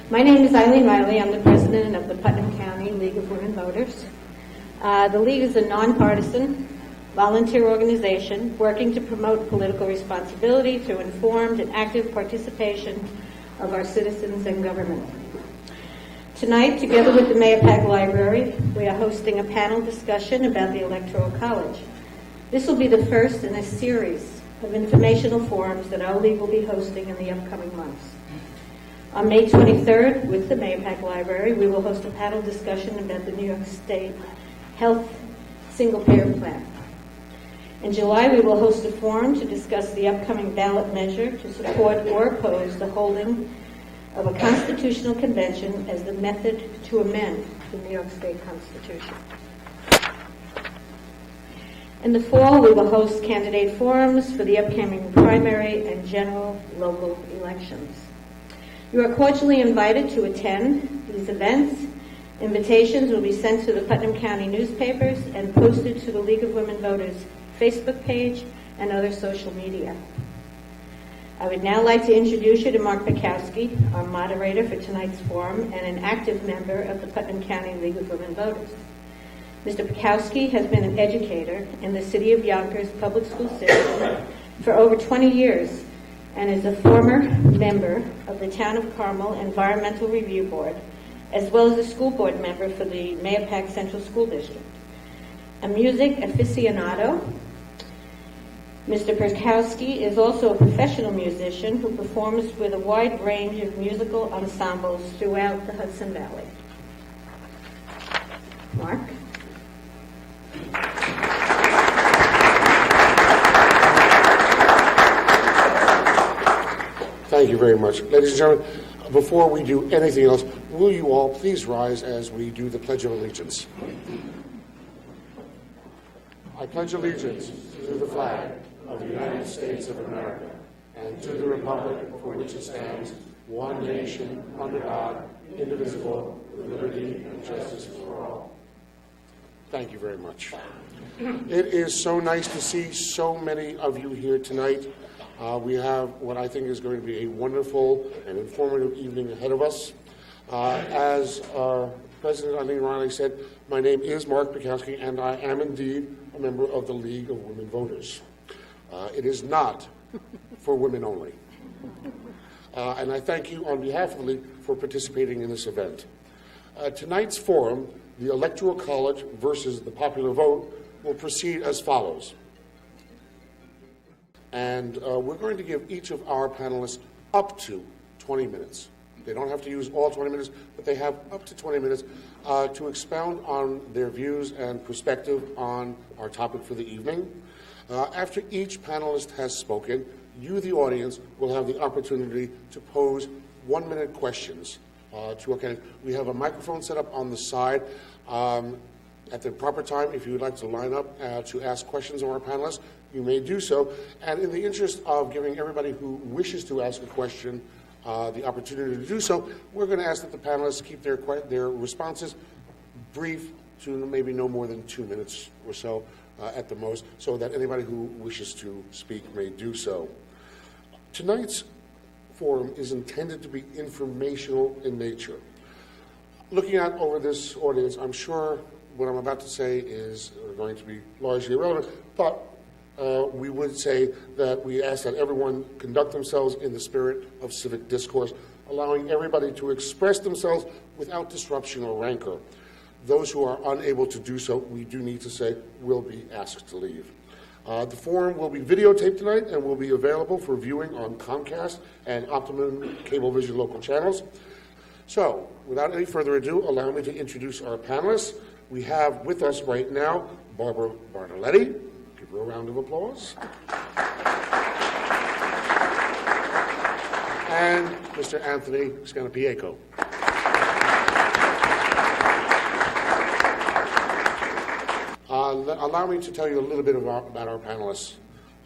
My name is Eileen Riley. I'm the president of the Putnam County League of Women Voters. The League is a nonpartisan, volunteer organization working to promote political responsibility through informed and active participation of our citizens in government. Tonight, together with the Mahopac Library, we are hosting a panel discussion about the Electoral College. This will be the first in a series of informational forums that our League will be hosting in the upcoming months. On May 23rd, with the Mahopac Library, we will host a panel discussion about the New York State Health Single-Payer Plan. In July, we will host a forum to discuss the upcoming ballot measure to support or oppose the holding of a constitutional convention as the method to amend the New York State Constitution. In the fall, we will host candidate forums for the upcoming primary and general local elections. You are cordially invited to attend these events. Invitations will be sent to the Putnam County newspapers and posted to the League of Women Voters Facebook page and other social media. I would now like to introduce you to Marc Pekowsky, our moderator for tonight's forum and an active member of the Putnam County League of Women Voters. Mr. Pekowsky has been an educator in the City of Yonkers public school system for over 20 years and is a former member of the Town of Carmel Environmental Review Board, as well as a school board member for the Mahopac Central School District. A music aficionado, Mr. Pekowsky is also a professional musician who performs with a wide range of musical ensembles throughout the Hudson Valley. Mark? Thank you very much. Ladies and gentlemen, before we do anything else, will you all please rise as we do the Pledge of Allegiance? I pledge allegiance to the flag of the United States of America and to the republic for which it stands, one nation, under God, indivisible, with liberty and justice for all. Thank you very much. It is so nice to see so many of you here tonight. We have what I think is going to be a wonderful and informative evening ahead of us. As our President Eileen Riley said, my name is Marc Pekowsky, and I am indeed a member of the League of Women Voters. It is not for women only. And I thank you on behalf of the League for participating in this event. Tonight's forum, the Electoral College versus the popular vote, will proceed as follows. And we're going to give each of our panelists up to 20 minutes. They don't have to use all 20 minutes, but they have up to 20 minutes to expound on their views and perspective on our topic for the evening. After each panelist has spoken, you, the audience, will have the opportunity to pose 1-minute questions to our candidate. We have a microphone set up on the side. At the proper time, if you would like to line up to ask questions of our panelists, you may do so. And in the interest of giving everybody who wishes to ask a question the opportunity to do so, we're going to ask that the panelists keep their responses brief to maybe no more than 2 minutes or so at the most, so that anybody who wishes to speak may do so. Tonight's forum is intended to be informational in nature. Looking out over this audience, I'm sure what I'm about to say is going to be largely irrelevant, but we would say that we ask that everyone conduct themselves in the spirit of civic discourse, allowing everybody to express themselves without disruption or rancor. Those who are unable to do so, we do need to say, will be asked to leave. The forum will be videotaped tonight and will be available for viewing on Comcast and Optimum Cablevision local channels. So, without any further ado, allow me to introduce our panelists. We have with us right now Barbara Bartoletti. Give her a round of applause. And Mr. Anthony Scannapieco. Allow me to tell you a little bit about our panelists.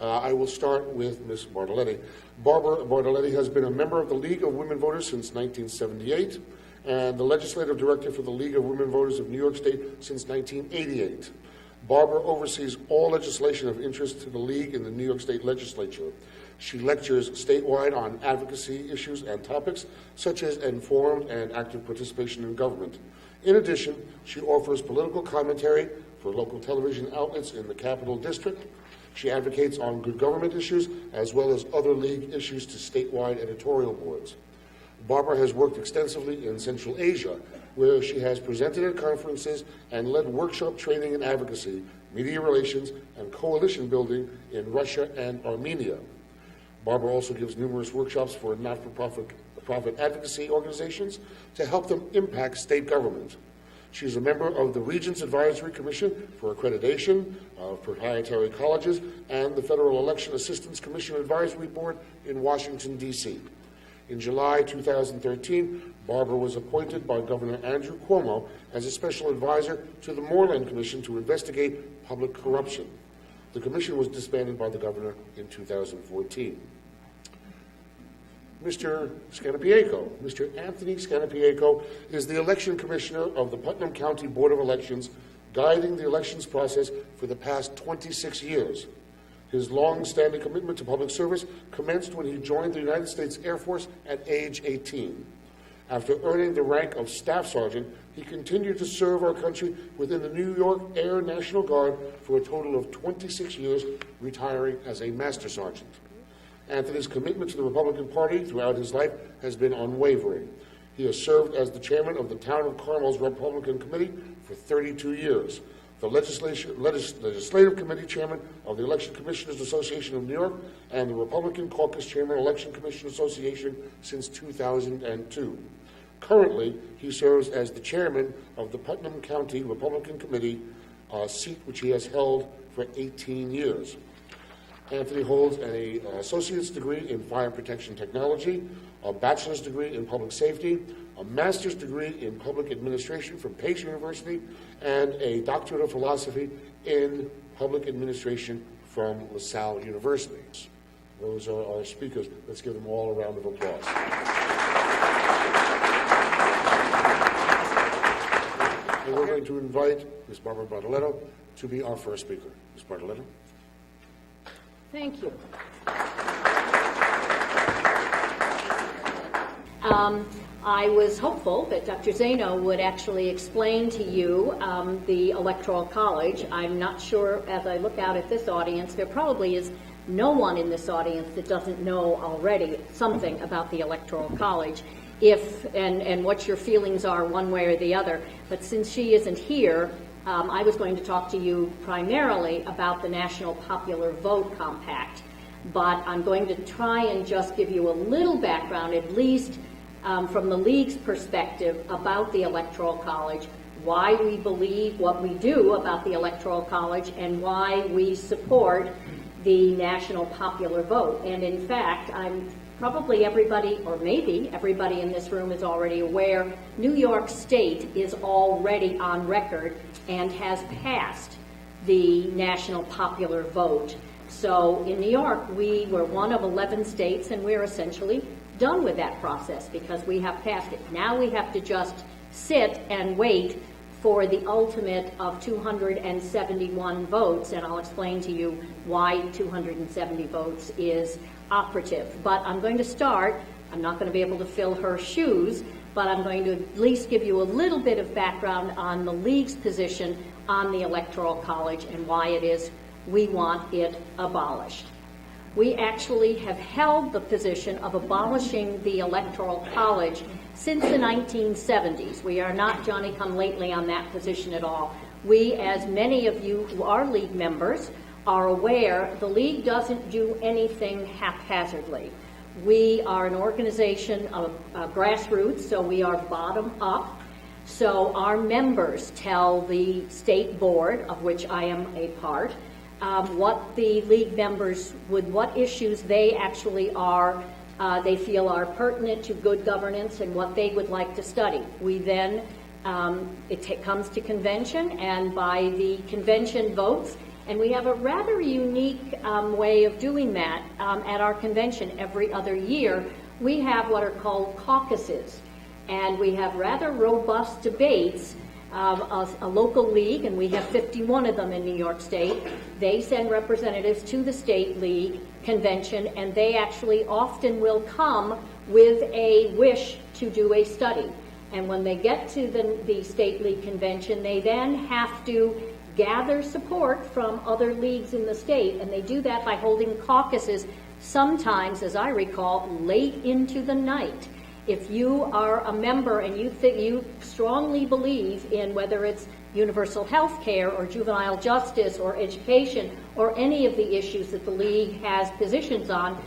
I will start with Ms. Bartoletti. Barbara Bartoletti has been a member of the League of Women Voters since 1978 and the legislative director for the League of Women Voters of New York State since 1988. Barbara oversees all legislation of interest to the League in the New York State legislature. She lectures statewide on advocacy issues and topics such as informed and active participation in government. In addition, she offers political commentary for local television outlets in the Capital District. She advocates on good government issues as well as other league issues to statewide editorial boards. Barbara has worked extensively in Central Asia, where she has presented at conferences and led workshop training in advocacy, media relations, and coalition building in Russia and Armenia. Barbara also gives numerous workshops for not-for-profit advocacy organizations to help them impact state government. She is a member of the Regents Advisory Commission for Accreditation of Proprietary Colleges and the Federal Election Assistance Commission Advisory Board in Washington, D.C. In July 2013, Barbara was appointed by Governor Andrew Cuomo as a special advisor to the Moreland Commission to investigate public corruption. The commission was disbanded by the governor in 2014. Mr. Scannapieco. Mr. Anthony Scannapieco is the election commissioner of the Putnam County Board of Elections, guiding the elections process for the past 26 years. His long-standing commitment to public service commenced when he joined the United States Air Force at age 18. After earning the rank of Staff Sergeant, he continued to serve our country within the New York Air National Guard for a total of 26 years, retiring as a Master Sergeant. Anthony's commitment to the Republican Party throughout his life has been unwavering. He has served as the chairman of the Town of Carmel's Republican Committee for 32 years, the Legislative Committee Chairman of the Election Commissioners Association of New York, and the Republican Caucus Chairman, Election Commission Association since 2002. Currently, he serves as the chairman of the Putnam County Republican Committee, a seat which he has held for 18 years. Anthony holds an associate's degree in fire protection technology, a bachelor's degree in public safety, a master's degree in public administration from Pace University, and a doctorate of philosophy in public administration from LaSalle University. Those are our speakers. Let's give them all a round of applause. And we're going to invite Ms. Barbara Bartoletti to be our first speaker. Ms. Bartoletti. Thank you. I was hopeful that Dr. Zeno would actually explain to you the Electoral College. I'm not sure, as I look out at this audience, there probably is no one in this audience that doesn't know already something about the Electoral College, and what your feelings are one way or the other. But since she isn't here, I was going to talk to you primarily about the National Popular Vote Compact, but I'm going to try and just give you a little background, at least from the League's perspective, about the Electoral College, why we believe what we do about the Electoral College, and why we support the National Popular Vote. And in fact, probably everybody, or maybe everybody in this room is already aware, New York State is already on record and has passed the National Popular Vote. So in New York, we were one of 11 states, and we're essentially done with that process because we have passed it. Now we have to just sit and wait for the ultimate of 271 votes, and I'll explain to you why 270 votes is operative. But I'm going to start, I'm not going to be able to fill her shoes, but I'm going to at least give you a little bit of background on the League's position on the Electoral College and why it is we want it abolished. We actually have held the position of abolishing the Electoral College since the 1970s. We are not Johnny-come-lately on that position at all. We, as many of you who are League members, are aware, the League doesn't do anything haphazardly. We are an organization of grassroots, so we are bottom up. So our members tell the state board, of which I am a part, what the League members what issues they actually are, they feel are pertinent to good governance and what they would like to study. We then, it comes to convention, and by the convention votes, and we have a rather unique way of doing that at our convention every other year. We have what are called caucuses, and we have rather robust debates a local league, and we have 51 of them in New York State. They send representatives to the state league convention, and they actually often will come with a wish to do a study. And when they get to the state league convention, they then have to gather support from other leagues in the state, and they do that by holding caucuses, sometimes, as I recall, late into the night. If you are a member and you strongly believe in whether it's universal health care or juvenile justice or education or any of the issues that the league has positions on,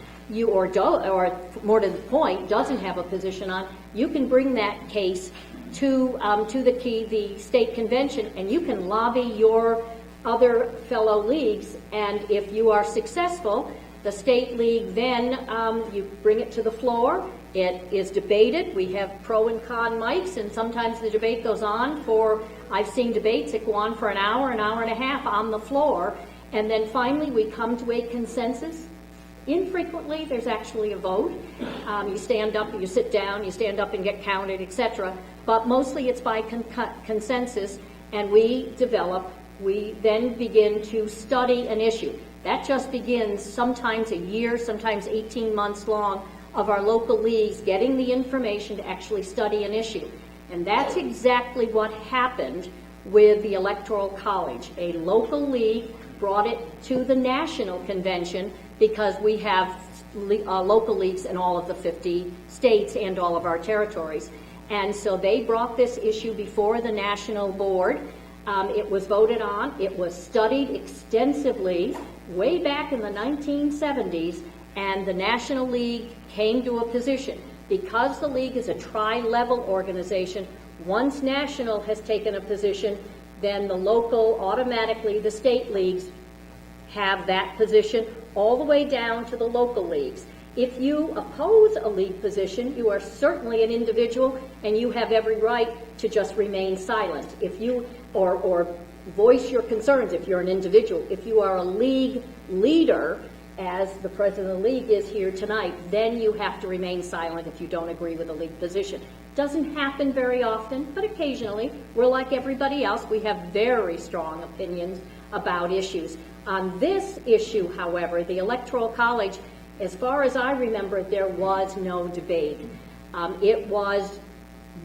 or more to the point, doesn't have a position on, you can bring that case to the state convention, and you can lobby your other fellow leagues, and if you are successful, the state league then, you bring it to the floor, it is debated, we have pro and con mics, and sometimes the debate goes on I've seen debates that go on for an hour and a half on the floor, and then finally we come to a consensus. Infrequently, there's actually a vote. You stand up, you sit down, you stand up and get counted, etc. But mostly it's by consensus, and we then begin to study an issue. That just begins sometimes a year, sometimes 18 months long, of our local leagues getting the information to actually study an issue. And that's exactly what happened with the Electoral College. A local league brought it to the national convention because we have local leagues in all of the 50 states and all of our territories. And so they brought this issue before the national board. It was voted on. It was studied extensively way back in the 1970s, and the National League came to a position. Because the league is a tri-level organization, once national has taken a position, then the local, automatically the state leagues have that position all the way down to the local leagues. If you oppose a league position, you are certainly an individual and you have every right to just remain silent. If you, or voice your concerns if you're an individual. If you are a league leader, as the president of the league is here tonight, then you have to remain silent if you don't agree with the league position. Doesn't happen very often, but occasionally. We're like everybody else. We have very strong opinions about issues. On this issue, however, the Electoral College, as far as I remember, there was no debate. It was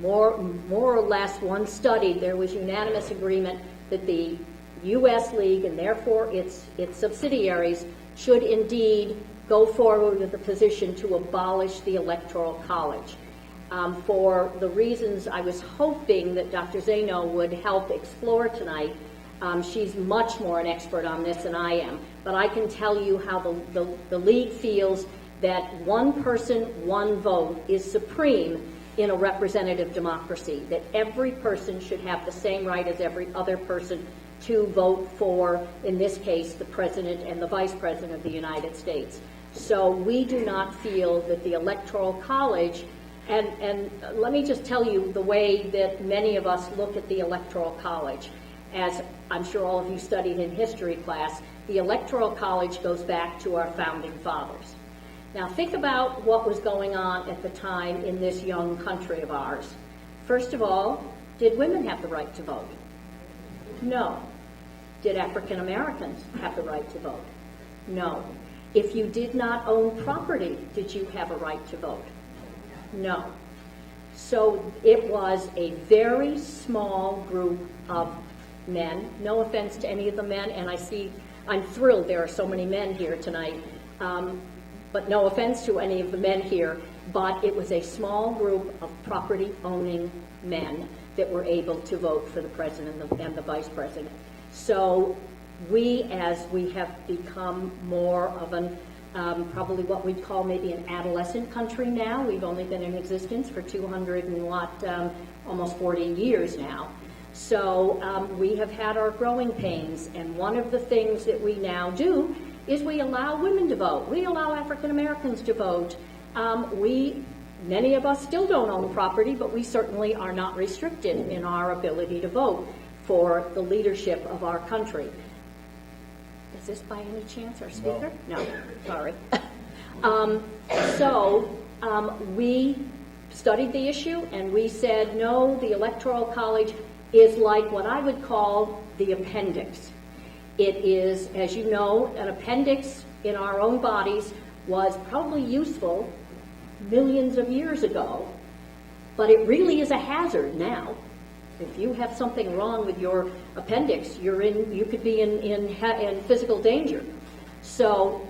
more or less, one studied, there was unanimous agreement that the U.S. League and therefore its subsidiaries should indeed go forward with the position to abolish the Electoral College. For the reasons I was hoping that Dr. Zeno would help explore tonight, she's much more an expert on this than I am, but I can tell you how the League feels that one person, one vote is supreme in a representative democracy, that every person should have the same right as every other person to vote for, in this case, the President and the Vice President of the United States. So we do not feel that the Electoral College, and let me just tell you the way that many of us look at the Electoral College. As I'm sure all of you studied in history class, the Electoral College goes back to our founding fathers. Now think about what was going on at the time in this young country of ours. First of all, did women have the right to vote? No. Did African Americans have the right to vote? No. If you did not own property, did you have a right to vote? No. So it was a very small group of men. No offense to any of the men, and I'm thrilled there are so many men here tonight, but no offense to any of the men here, but it was a small group of property-owning men that were able to vote for the president and the vice president. So as we have become more of an, probably what we'd call maybe an adolescent country now, we've only been in existence for 200 and almost 40 years now. So we have had our growing pains, and one of the things that we now do is we allow women to vote. We allow African Americans to vote. Many of us still don't own property, but we certainly are not restricted in our ability to vote for the leadership of our country. Is this by any chance our speaker? No, sorry. We studied the issue and we said, no, the Electoral College is like what I would call the appendix. It is, as you know, an appendix in our own bodies was probably useful millions of years ago, but it really is a hazard now. If you have something wrong with your appendix, you could be in physical danger. So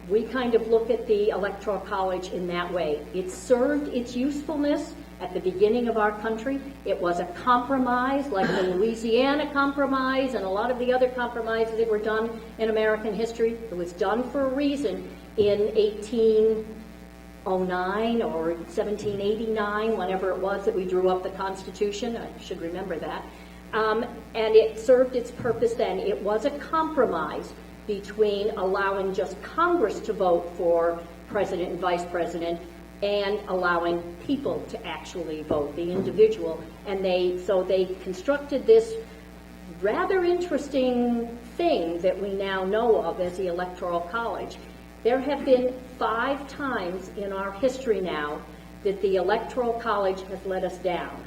we kind of look at the Electoral College in that way. It served its usefulness at the beginning of our country. It was a compromise, like the Louisiana Compromise and a lot of the other compromises that were done in American history. It was done for a reason in 1809 or 1789, whenever it was that we drew up the Constitution. I should remember that. And it served its purpose then. It was a compromise between allowing just Congress to vote for president and vice president and allowing people to actually vote, the individual. And so they constructed this rather interesting thing that we now know of as the Electoral College. There have been 5 times in our history now that the Electoral College has let us down.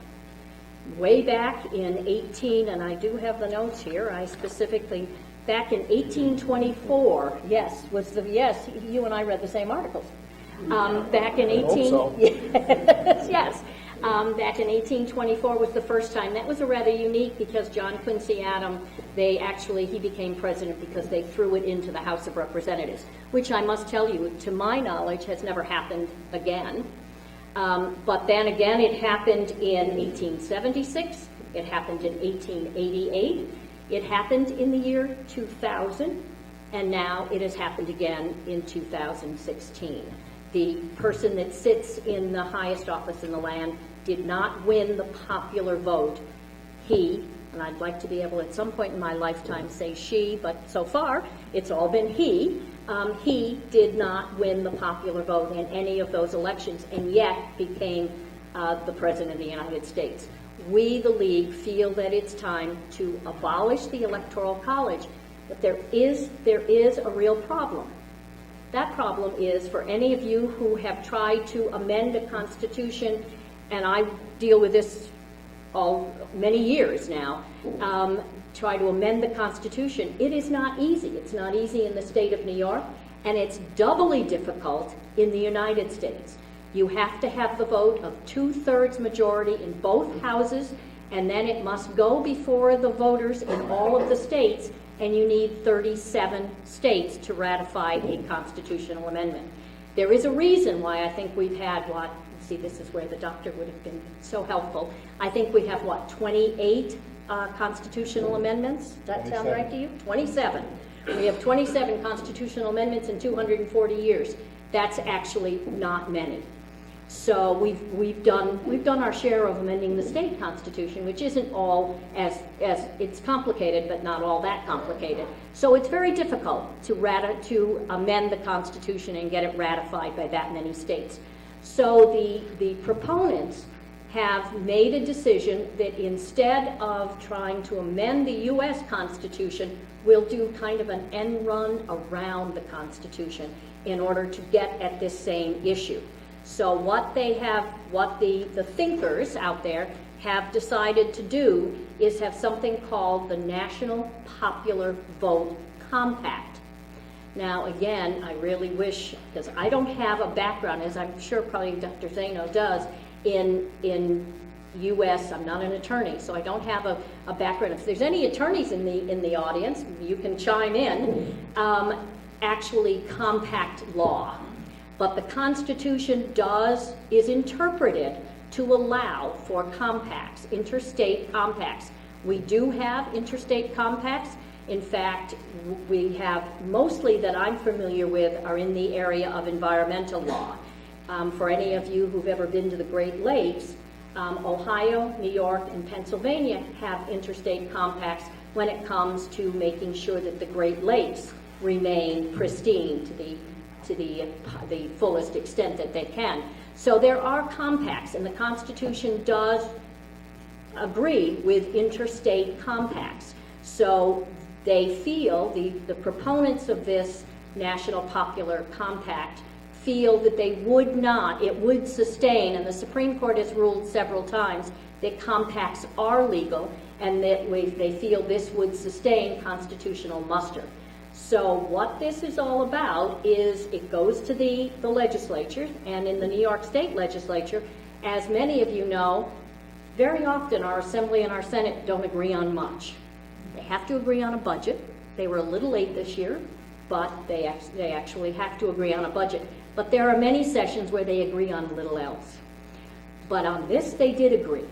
Way back in and I do have the notes here, I specifically, back in 1824, yes, you and I read the same articles. Back in 1824 was the first time. That was a rather unique because John Quincy Adams, he became president because they threw it into the House of Representatives, which I must tell you, to my knowledge, has never happened again. But then again, it happened in 1876, it happened in 1888, it happened in the year 2000, and now it has happened again in 2016. The person that sits in the highest office in the land did not win the popular vote. He, and I'd like to be able at some point in my lifetime say she, but so far it's all been he did not win the popular vote in any of those elections and yet became the President of the United States. We, the League, feel that it's time to abolish the Electoral College, but there is a real problem. That problem is, for any of you who have tried to amend a constitution, and I deal with this many years now, try to amend the Constitution, it is not easy. It's not easy in the state of New York, and it's doubly difficult in the United States. You have to have the vote of 2/3 majority in both houses, and then it must go before the voters in all of the states, and you need 37 states to ratify a constitutional amendment. There is a reason why I think we've had this is where the doctor would have been so helpful. I think we have 28 constitutional amendments? Does that sound right to you? 27. We have 27 constitutional amendments in 240 years. That's actually not many. So we've done our share of amending the state constitution, which isn't all as it's complicated, but not all that complicated. So it's very difficult to amend the Constitution and get it ratified by that many states. So the proponents have made a decision that instead of trying to amend the U.S. Constitution, we'll do kind of an end run around the Constitution in order to get at this same issue. So what the thinkers out there have decided to do is have something called the National Popular Vote Compact. Now, again, I really wish, because I don't have a background, as I'm sure probably Dr. Zaino does, in U.S. I'm not an attorney, so I don't have a background. If there's any attorneys in the audience, you can chime in. Actually, compact law. But the Constitution is interpreted to allow for compacts, interstate compacts. We do have interstate compacts. In fact, we have mostly that I'm familiar with are in the area of environmental law. For any of you who've ever been to the Great Lakes, Ohio, New York, and Pennsylvania have interstate compacts when it comes to making sure that the Great Lakes remain pristine to the fullest extent that they can. So there are compacts, and the Constitution does agree with interstate compacts. So they feel, the proponents of this National Popular Compact feel that they would not, it would sustain, and the Supreme Court has ruled several times that compacts are legal, and that they feel this would sustain constitutional muster. So what this is all about is it goes to the legislature, and in the New York State legislature, as many of you know, very often our Assembly and our Senate don't agree on much. They have to agree on a budget. They were a little late this year, but they actually have to agree on a budget. But there are many sessions where they agree on little else. But on this, they did agree.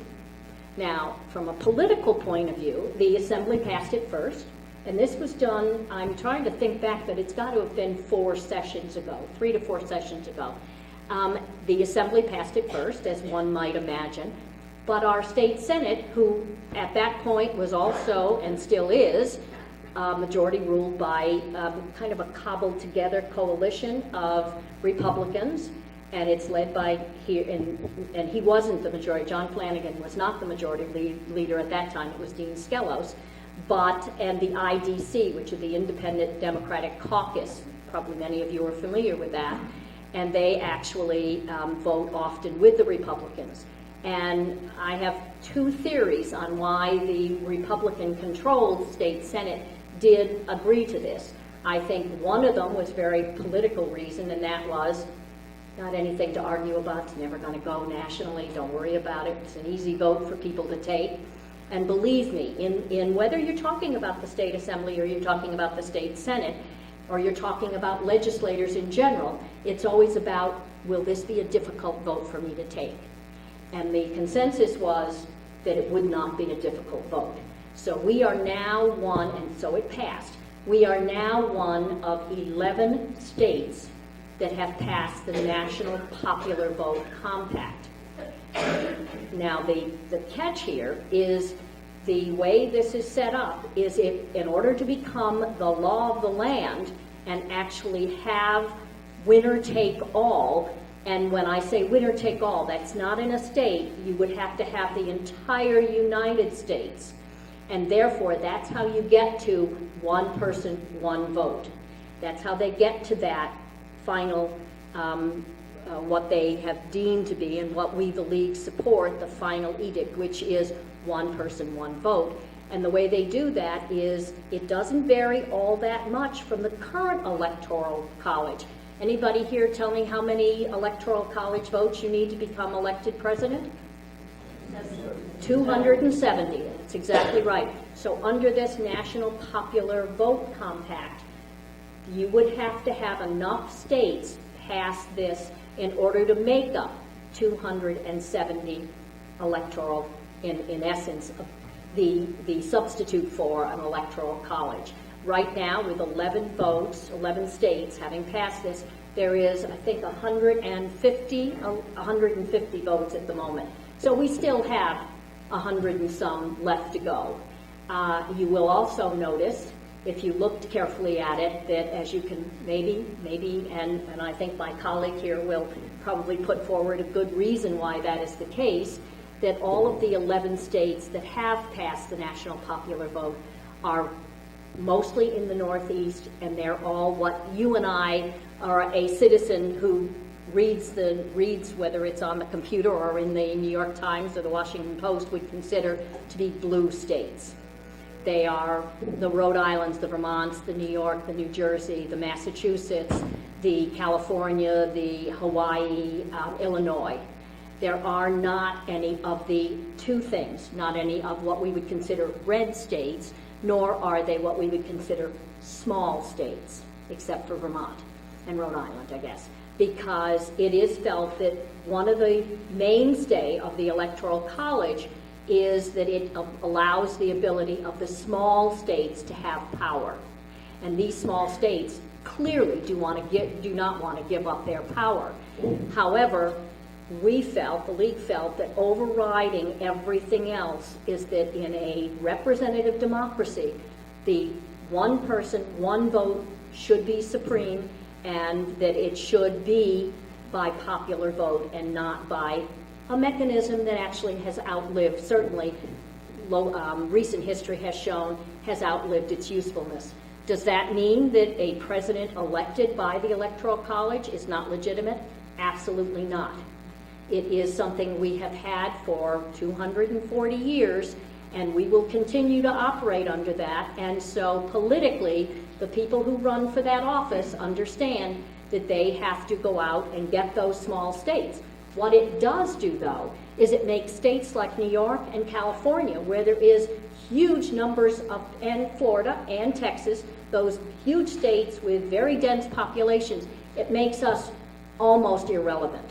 Now, from a political point of view, the Assembly passed it first, and this was done, I'm trying to think back, but it's got to have been 4 sessions ago, 3 to 4 sessions ago. The Assembly passed it first, as one might imagine, but our state Senate, who at that point was also, and still is, majority ruled by kind of a cobbled together coalition of Republicans, and it's led by, and he wasn't the majority, John Flanagan was not the majority leader at that time, it was Dean Skelos, and the IDC, which is the Independent Democratic Caucus, probably many of you are familiar with that, and they actually vote often with the Republicans. And I have 2 theories on why the Republican-controlled state Senate did agree to this. I think one of them was very political reason, and that was not anything to argue about. It's never going to go nationally. Don't worry about it. It's an easy vote for people to take. And believe me, in whether you're talking about the state assembly or you're talking about the state senate or you're talking about legislators in general, it's always about, will this be a difficult vote for me to take? And the consensus was that it would not be a difficult vote. So we are now one, and so it passed. We are now one of 11 states that have passed the National Popular Vote Compact. Now, the catch here is the way this is set up is in order to become the law of the land and actually have winner take all, and when I say winner take all, that's not in a state, you would have to have the entire United States. And therefore, that's how you get to one person, one vote. That's how they get to that final, what they have deemed to be, and what we, the League, support, the final edict, which is one person, one vote. And the way they do that is it doesn't vary all that much from the current Electoral College. Anybody here tell me how many Electoral College votes you need to become elected president? 270. That's exactly right. So under this National Popular Vote Compact, you would have to have enough states pass this in order to make up 270 electoral, in essence, the substitute for an electoral college. Right now, with 11 votes, 11 states having passed this, there is, I think, 150 votes at the moment. So we still have 100 and some left to go. You will also notice, if you looked carefully at it, that as you can maybe, and I think my colleague here will probably put forward a good reason why that is the case, that all of the 11 states that have passed the national popular vote are mostly in the Northeast, and they're all what you and I, are a citizen who reads whether it's on the computer or in the New York Times or the Washington Post, would consider to be blue states. They are the Rhode Islands, the Vermonts, the New York, the New Jersey, the Massachusetts, the California, the Hawaii, Illinois. There are not any of the 2 things, not any of what we would consider red states, nor are they what we would consider small states, except for Vermont and Rhode Island, I guess, because it is felt that one of the mainstay of the Electoral College is that it allows the ability of the small states to have power. And these small states clearly do not want to give up their power. However, we felt, the League felt, that overriding everything else is that in a representative democracy, the one person, one vote should be supreme, and that it should be by popular vote and not by a mechanism that actually has outlived, certainly recent history has shown, has outlived its usefulness. Does that mean that a president elected by the Electoral College is not legitimate? Absolutely not. It is something we have had for 240 years, and we will continue to operate under that. And so politically, the people who run for that office understand that they have to go out and get those small states. What it does do, though, is it makes states like New York and California, where there is huge numbers of, and Florida and Texas, those huge states with very dense populations, it makes us almost irrelevant.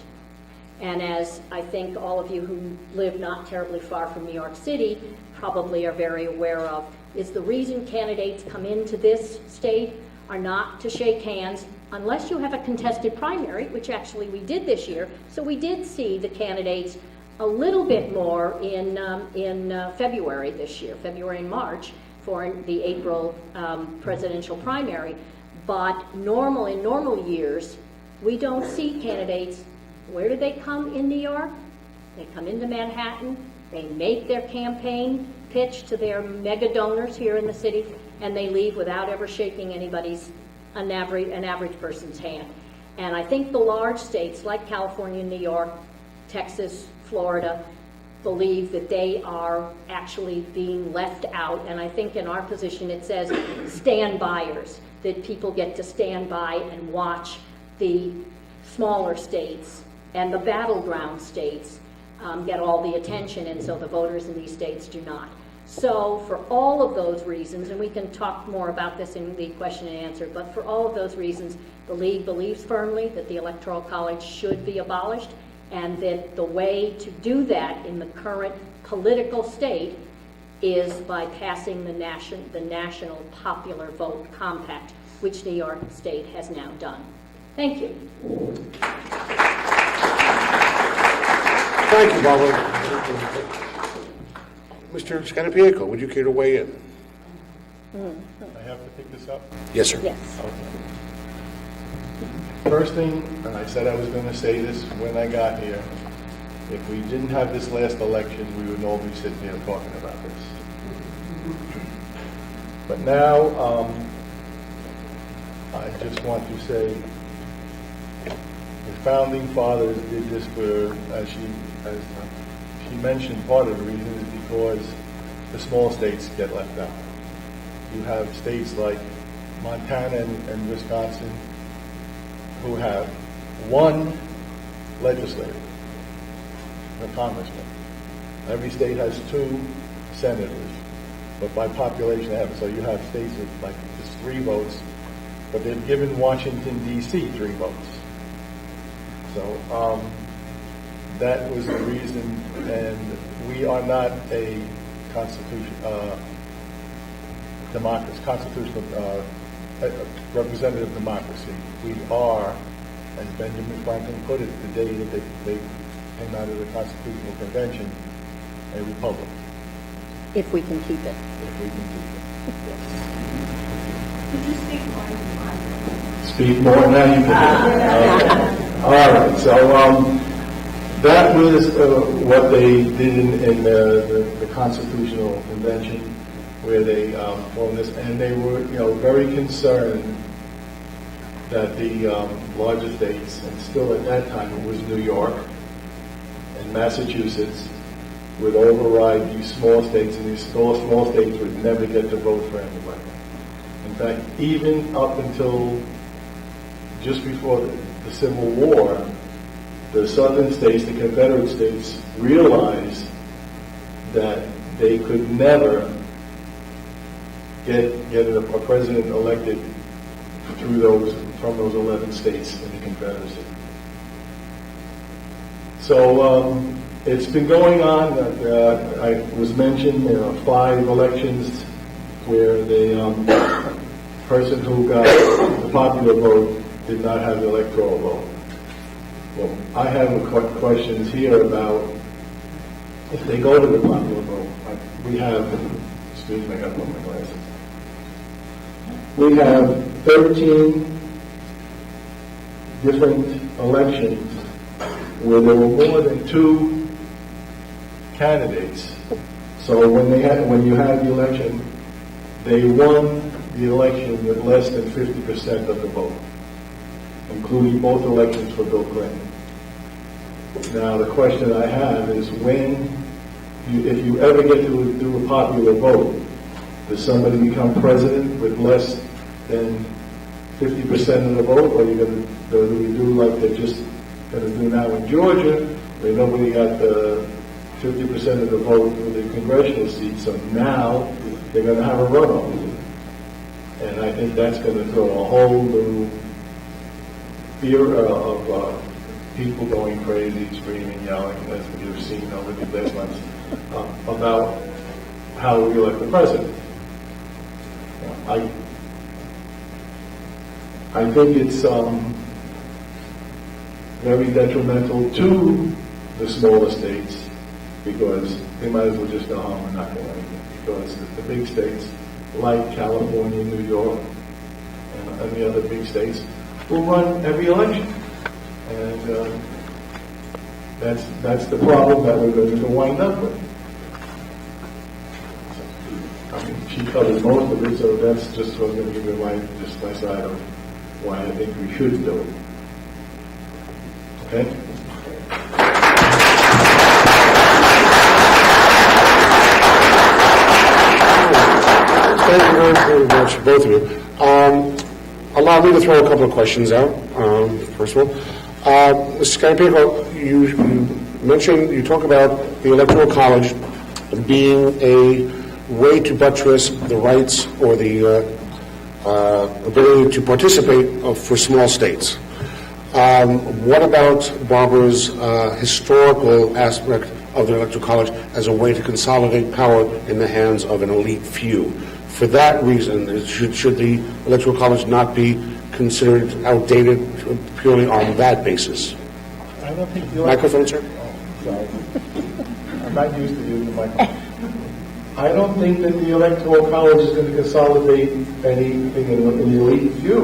And as I think all of you who live not terribly far from New York City probably are very aware of, is the reason candidates come into this state are not to shake hands unless you have a contested primary, which actually we did this year. So we did see the candidates a little bit more in February this year, February and March, for the April presidential primary. But in normal years, we don't see candidates. Where do they come in New York? They come into Manhattan, they make their campaign pitch to their mega donors here in the city, and they leave without ever shaking an average person's hand. And I think the large states like California, New York, Texas, Florida, believe that they are actually being left out. And I think in our position it says stand buyers, that people get to stand by and watch the smaller states and the battleground states get all the attention, and so the voters in these states do not. So for all of those reasons, and we can talk more about this in the question and answer, but for all of those reasons, the League believes firmly that the Electoral College should be abolished, and that the way to do that in the current political state is by passing the National Popular Vote Compact, which New York State has now done. Thank you. Thank you, Barbara. Mr. Scannapieco, would you care to weigh in? I have to pick this up? Yes, sir. Yes. Okay. First thing, and I said I was going to say this when I got here, if we didn't have this last election, we would all be sitting here talking about this. But now, I just want to say, the founding fathers did this for, as she mentioned, part of the reason is because the small states get left out. You have states like Montana and Wisconsin who have one legislator, a congressman. Every state has 2 senators, but by population they have it. So you have states with like just 3 votes, but they've given Washington, D.C. 3 votes. So that was the reason, and we are not a constitutional representative democracy. We are, as Benjamin Franklin put it the day that they came out of the Constitutional Convention, a republic. If we can keep it. If we can keep it. Could you speak more into the microphone? Speak more now you can. Okay. All right, so that was what they did in the Constitutional Convention, where they formed this, and they were, very concerned that the larger states, and still at that time it was New York and Massachusetts, would override these small states, and these small states would never get to vote for anybody. In fact, even up until just before the Civil War, the southern states, the Confederate states, realized that they could never get a president elected from those 11 states in the Confederacy. So it's been going on. I was mentioned 5 elections where the person who got the popular vote did not have the electoral vote. Well, I have questions here about if they go to the popular vote. We have, excuse me, I got to put my glasses. We have 13 different elections where there were more than 2 candidates. So when you had the election, they won the election with less than 50% of the vote, including both elections for Bill Clinton. Now, the question I have is if you ever get to do a popular vote, does somebody become president with less than 50% of the vote, or do we do like they're just going to do now in Georgia, where nobody got the 50% of the vote for the congressional seats, so now they're going to have a runoff. And I think that's going to throw a whole new era of people going crazy, screaming, yelling, as we've seen over the last months, about how we elect the president. I think it's very detrimental to the smaller states, because they might as well just go home and not do anything. Because the big states, like California, New York, and the other big states, will run every election. And that's the problem that we're going to wind up with. I mean, she covers most of it, so that's just what I'm going to give you my side of why I think we should do it. Okay? Thank you very much, both of you. Allow me to throw a couple of questions out. First of all, Mr. Scannapieco, you talk about the Electoral College being a way to buttress the rights or the ability to participate for small states. What about Barbara's historical aspect of the Electoral College as a way to consolidate power in the hands of an elite few? For that reason, should the Electoral College not be considered outdated purely on that basis? I don't think the Microphone, sir? Oh, sorry. I'm not used to using the microphone. I don't think that the Electoral College is going to consolidate anything in the elite view.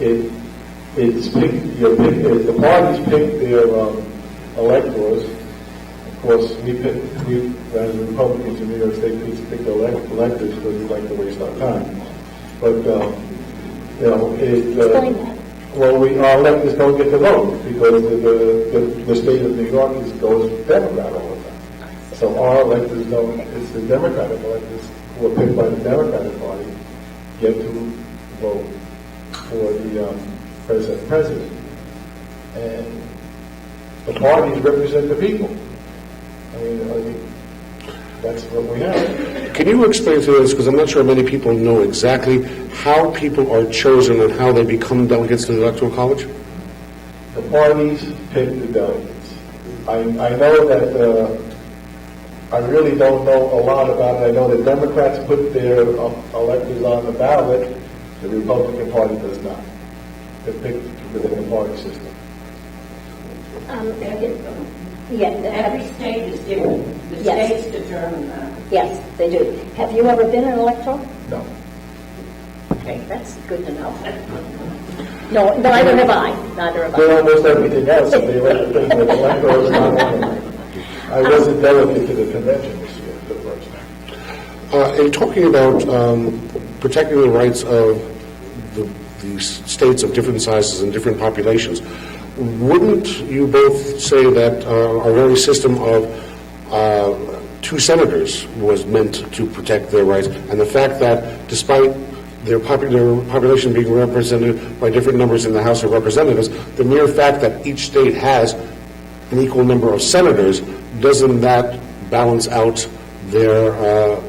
The parties pick their electors. Of course, as Republicans in New York State, we pick the electors because we like to waste our time. But Explain that. well, our electors don't get to vote because the state of New York goes Democrat all the time. So our electors don't. It's the Democratic electors who are picked by the Democratic Party get to vote for the president. And the parties represent the people. I mean, that's what we have. Can you explain to us, because I'm not sure many people know exactly how people are chosen and how they become delegates to the Electoral College? The parties pick the delegates. I know that I really don't know a lot about it. I know that Democrats put their electors on the ballot. The Republican Party does not. They're picked within the party system. Every state is different. The Yes. states determine that. Yes, they do. Have you ever been an electoral? No. Okay, that's good to know. No, neither have I. Neither have They're I. almost everything else. If they elect the electoral is not one of them. I wasn't delegate to the convention this year, the first time. In talking about protecting the rights of the states of different sizes and different populations, wouldn't you both say that our very system of two senators was meant to protect their rights, and the fact that despite their population being represented by different numbers in the House of Representatives, the mere fact that each state has an equal number of senators, doesn't that balance out their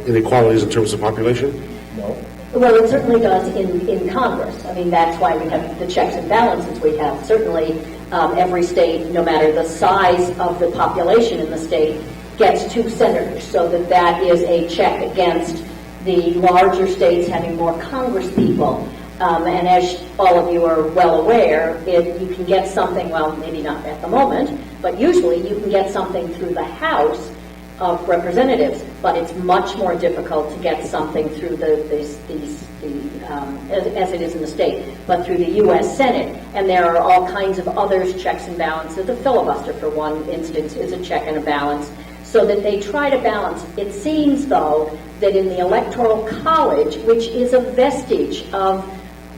inequalities in terms of population? No. Well, it certainly does in Congress. I mean, that's why we have the checks and balances we have. Certainly, every state, no matter the size of the population in the state, gets two senators, so that is a check against the larger states having more Congress people. And as all of you are well aware, you can get something, well, maybe not at the moment, but usually you can get something through the House of Representatives, but it's much more difficult to get something through as it is in the state, but through the U.S. Senate. And there are all kinds of others, checks and balances. The filibuster, for one instance, is a check and a balance. so that they try to balance. It seems, though, that in the Electoral College, which is a vestige of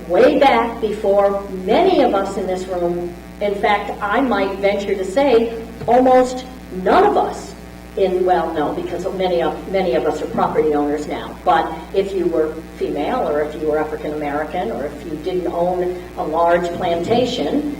way back before many of us in this room, in fact, I might venture to say almost none of us no, because many of us are property owners now, but if you were female or if you were African American or if you didn't own a large plantation,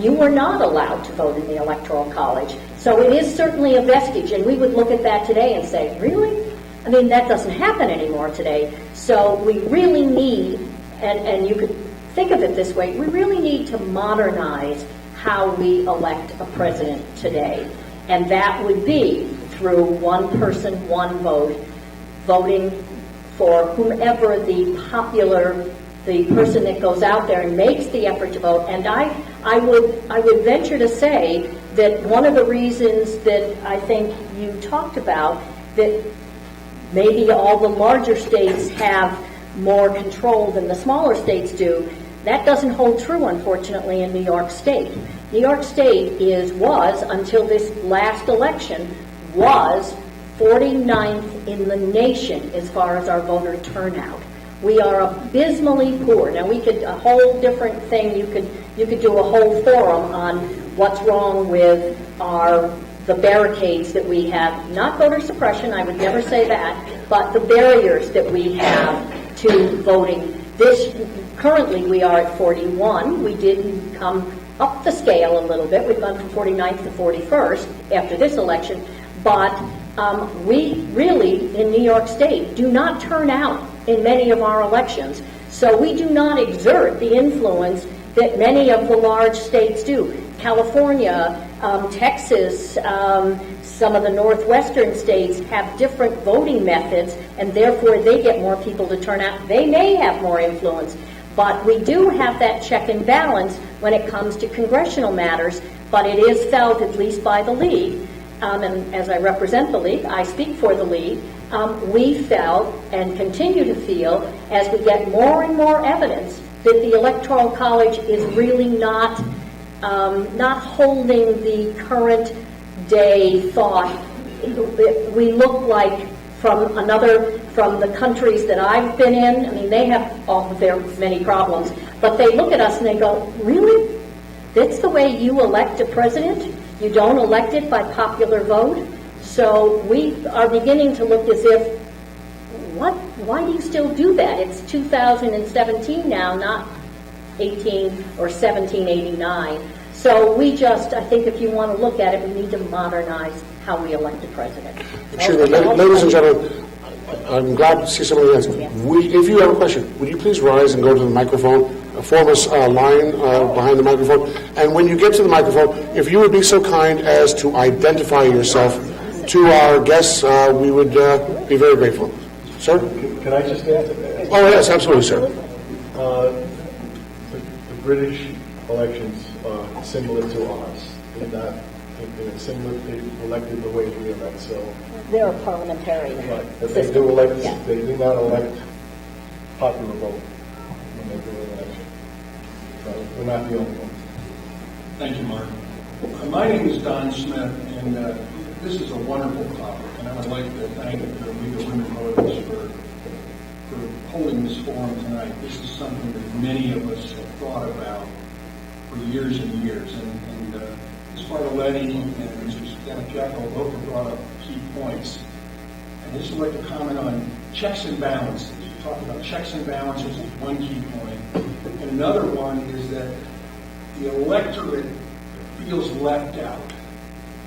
you were not allowed to vote in the Electoral College. So it is certainly a vestige, and we would look at that today and say, really? I mean, that doesn't happen anymore today. So we really need, and you could think of it this way, we really need to modernize how we elect a president today. And that would be through one person, one vote, voting for whomever the person that goes out there and makes the effort to vote. And I would venture to say that one of the reasons that I think you talked about, that maybe all the larger states have more control than the smaller states do, that doesn't hold true, unfortunately, in New York State. New York State was, until this last election, was 49th in the nation as far as our voter turnout. We are abysmally poor. Now, we could, a whole different thing, you could do a whole forum on what's wrong with the barricades that we have, not voter suppression, I would never say that, but the barriers that we have to voting. Currently we are at 41. We did come up the scale a little bit. We've gone from 49th to 41st after this election. But we really, in New York State, do not turn out in many of our elections. So we do not exert the influence that many of the large states do. California, Texas, some of the northwestern states have different voting methods, and therefore they get more people to turn out. They may have more influence, but we do have that check and balance when it comes to congressional matters, but it is felt, at least by the League, and as I represent the League, I speak for the League, we felt and continue to feel, as we get more and more evidence, that the Electoral College is really not holding the current day thought. We look like from the countries that I've been in, I mean, they have all of their many problems, but they look at us and they go, really? That's the way you elect a president? You don't elect it by popular vote? So we are beginning to look as if, why do you still do that? It's 2017 now, not 18 or 1789. So I think if you want to look at it, we need to modernize how we elect a president. Sure. Ladies and gentlemen, I'm glad to see some of the hands. If you have a question, would you please rise and go to the microphone, form a line behind the microphone, and when you get to the microphone, if you would be so kind as to identify yourself to our guests, we would be very grateful. Sir? Can I just answer that? Oh, yes, absolutely, sir. The British elections are similar to ours. They're similar. They elected the way we elect. So They're a parliamentary right. But system. they do elect. Yeah. They do not elect popular vote when they do an election. So we're not the only ones. Thank you, Mark. My name is Don Smith, and this is a wonderful topic, and I would like to thank the League of Women Voters for holding this forum tonight. This is something that many of us have thought about for years and years, and Ms. Bartoletti and Mr. Scannapieco both have brought up key points. And I just would like to comment on checks and balances. We talked about checks and balances as one key point. And another one is that the electorate feels left out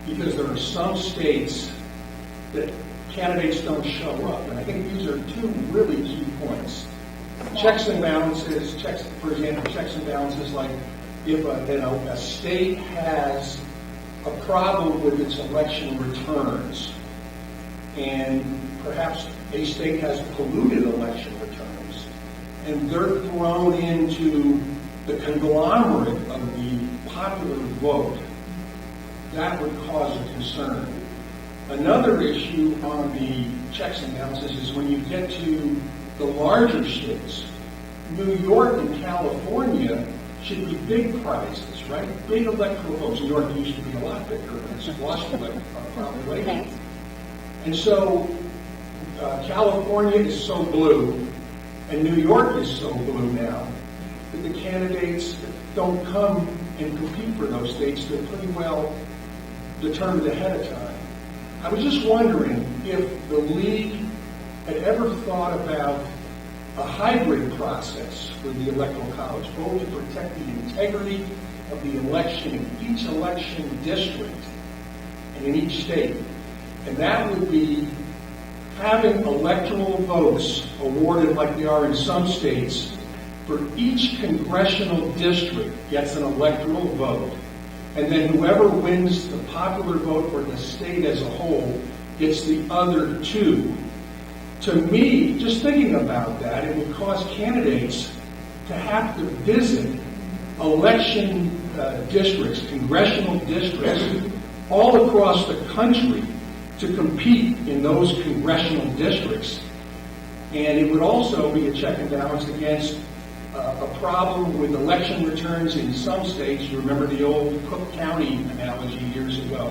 because there are some states that candidates don't show up. And I think these are two really key points. Checks and balances, for example, checks and balances like if a state has a problem with its election returns, and perhaps a state has polluted election returns, and they're thrown into the conglomerate of the popular vote, that would cause a concern. Another issue on the checks and balances is when you get to the larger states. New York and California should be big prizes, right? Big electoral votes. New York used to be a lot bigger, and it's lost electoral population. And so California is so blue, and New York is so blue now, that the candidates don't come and compete for those states. They're pretty well determined ahead of time. I was just wondering if the league had ever thought about a hybrid process for the Electoral College, both to protect the integrity of the election in each election district and in each state. And that would be having electoral votes awarded like they are in some states for each congressional district gets an electoral vote. And then whoever wins the popular vote for the state as a whole gets the other two. To me, just thinking about that, it would cause candidates to have to visit election districts, congressional districts, all across the country to compete in those congressional districts. And it would also be a check and balance against a problem with election returns in some states. You remember the old Cook County analogy years ago,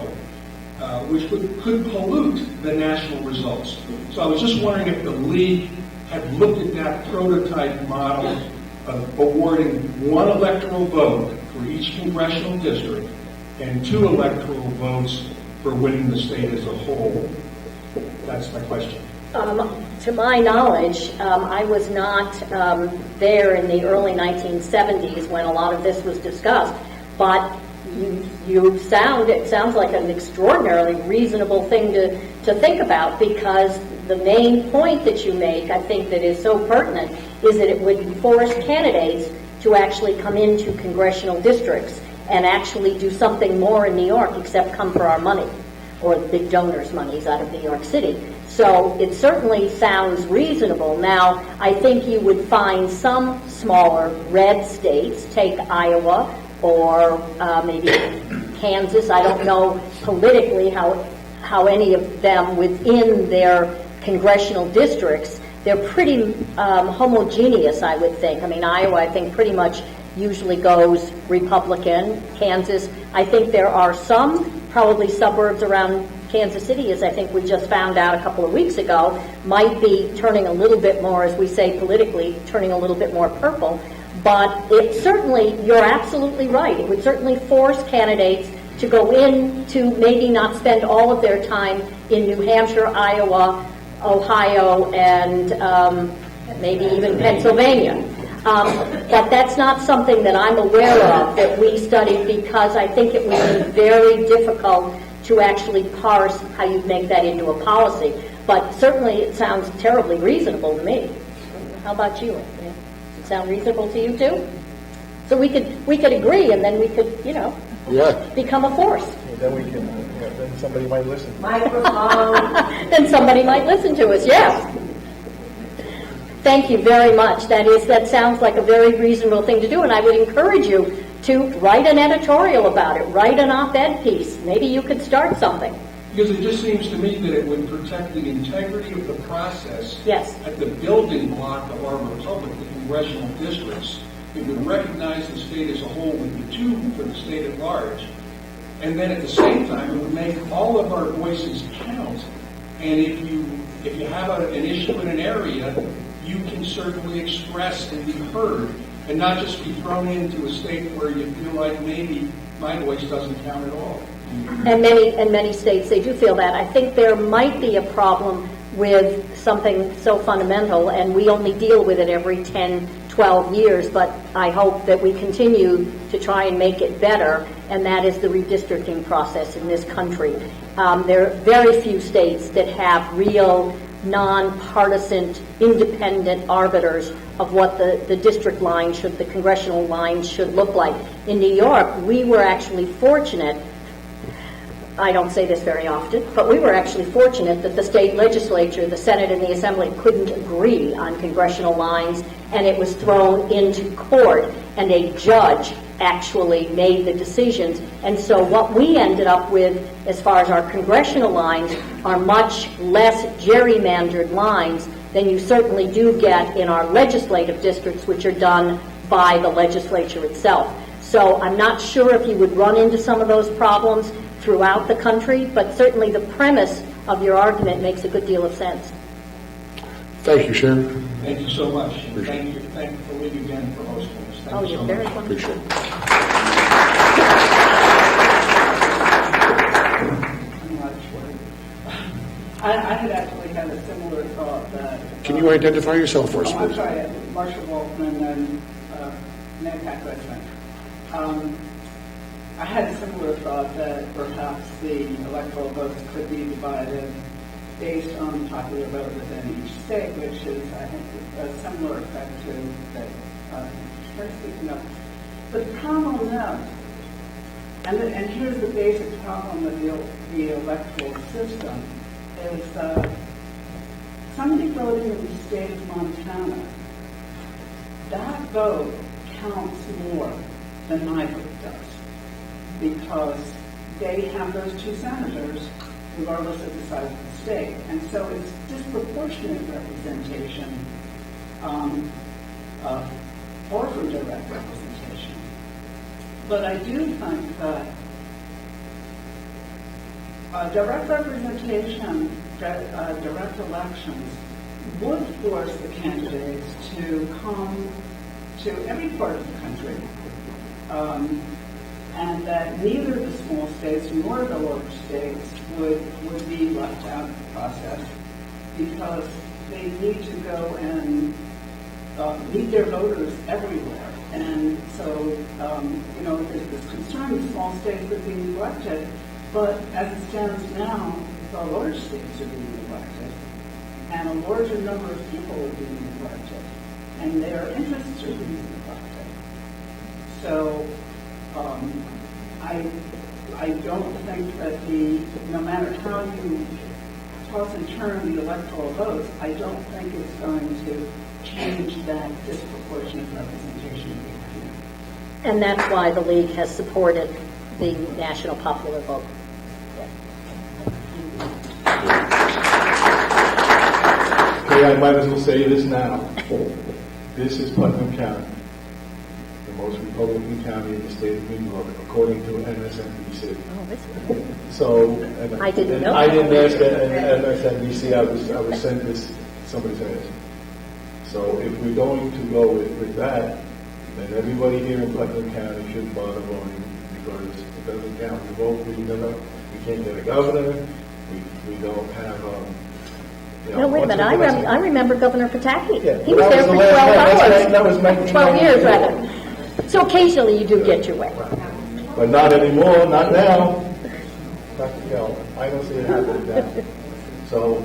which could pollute the national results. So I was just wondering if the league had looked at that prototype model of awarding one electoral vote for each congressional district and 2 electoral votes for winning the state as a whole. That's my question. To my knowledge, I was not there in the early 1970s when a lot of this was discussed, but it sounds like an extraordinarily reasonable thing to think about, because the main point that you make, I think, that is so pertinent, is that it would force candidates to actually come into congressional districts and actually do something more in New York except come for our money, or the big donors' monies out of New York City. So it certainly sounds reasonable. Now, I think you would find some smaller red states, take Iowa or maybe Kansas. I don't know politically how any of them within their congressional districts, they're pretty homogeneous, I would think. I mean, Iowa, I think, pretty much usually goes Republican. Kansas, I think there are some probably suburbs around Kansas City, as I think we just found out a couple of weeks ago, might be turning a little bit more, as we say politically, turning a little bit more purple. But it certainly, you're absolutely right, it would certainly force candidates to go in to maybe not spend all of their time in New Hampshire, Iowa, Ohio, and maybe even Pennsylvania. But that's not something that I'm aware of that we studied, because I think it would be very difficult to actually parse how you make that into a policy. But certainly it sounds terribly reasonable to me. How about you? Does it sound reasonable to you too? So we could agree, and then we could, become a force. Then we can, then somebody might listen. Microphone. Then somebody might listen to us, yes. Thank you very much. That sounds like a very reasonable thing to do, and I would encourage you to write an editorial about it, write an op-ed piece. Maybe you could start something. Because it just seems to me that it would protect the integrity of the process Yes. at the building block of our republic, the congressional districts. It would recognize the state as a whole with the 2 for the state at large. And then at the same time, it would make all of our voices count. And if you have an issue in an area, you can certainly express and be heard, and not just be thrown into a state where you feel like maybe my voice doesn't count at all. And many states, they do feel that. I think there might be a problem with something so fundamental, and we only deal with it every 10, 12 years, but I hope that we continue to try and make it better, and that is the redistricting process in this country. There are very few states that have real nonpartisan, independent arbiters of what the district line the congressional lines should look like. In New York, we were actually fortunate, I don't say this very often, but we were actually fortunate that the state legislature, the Senate and the Assembly, couldn't agree on congressional lines, and it was thrown into court, and a judge actually made the decisions. And so what we ended up with, as far as our congressional lines, are much less gerrymandered lines than you certainly do get in our legislative districts, which are done by the legislature itself. So I'm not sure if you would run into some of those problems throughout the country, but certainly the premise of your argument makes a good deal of sense. Thank you, Sharon. Thank you so much. And thank you for Lee again for hosting us. Thank Oh, you so you're much. very welcome. Appreciate it. I had actually had a similar thought that. Can you identify yourself for us, I'm please? sorry, Marshall Wolfman and Mahopac Public Library. I had a similar thought that perhaps the electoral votes could be divided based on popular vote within each state, which is, I think, a similar effect to that you're speaking of. But the problem now, and here's the basic problem with the electoral system, is somebody voting in the state of Montana, that vote counts more than my vote does, because they have those two senators regardless of the size of the state. And so it's disproportionate representation or for direct representation. But I do think that direct representation, direct elections would force the candidates to come to every part of the country, and that neither the small states nor the large states would be left out of the process, because they need to go and meet their voters everywhere. And so, there's this concern the small states would be neglected, but as it stands now, the large states are being neglected, and a larger number of people are being neglected, and their interests are being neglected. So, I don't think that no matter how you toss and turn the electoral votes, I don't think it's going to change that disproportionate representation. And that's why the League has supported the national popular vote. Okay, I might as well say this now. This is Putnam County, the most Republican county in the state of New York, according to MSNBC. So, and I didn't know I that. didn't ask MSNBC. I was sent this. Somebody's asked. So, if we're going to go with that, then everybody here in Putnam County shouldn't bother voting, because it doesn't count. We can't get a governor. We don't have. No, wait a minute. I remember Governor Pataki. Yeah, He was that there was for the last 12 time. hours. That was 1993. 12 years, rather. So occasionally you do get your way. But not anymore, not now. I don't see it happening now. So,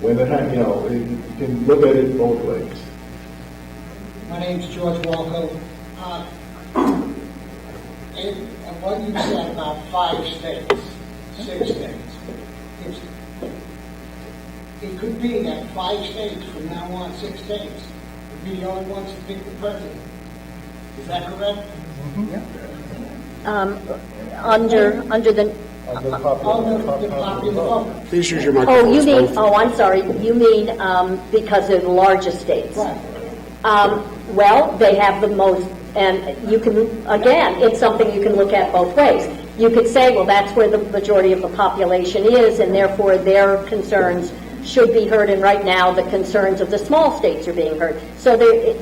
when it happens, you can look at it both ways. My name's George Walco. And what you said about 5 states, 6 states, it could be that 5 states from now on, 6 states, would be the only ones to pick the president. Is that correct? Under the. Under the popular vote. Please use your microphone. Oh, you mean? both. Oh, I'm sorry. You mean because they're the largest states? Right. Well, they have the most, and you can, again, it's something you can look at both ways. You could say, well, that's where the majority of the population is, and therefore their concerns should be heard, and right now the concerns of the small states are being heard. So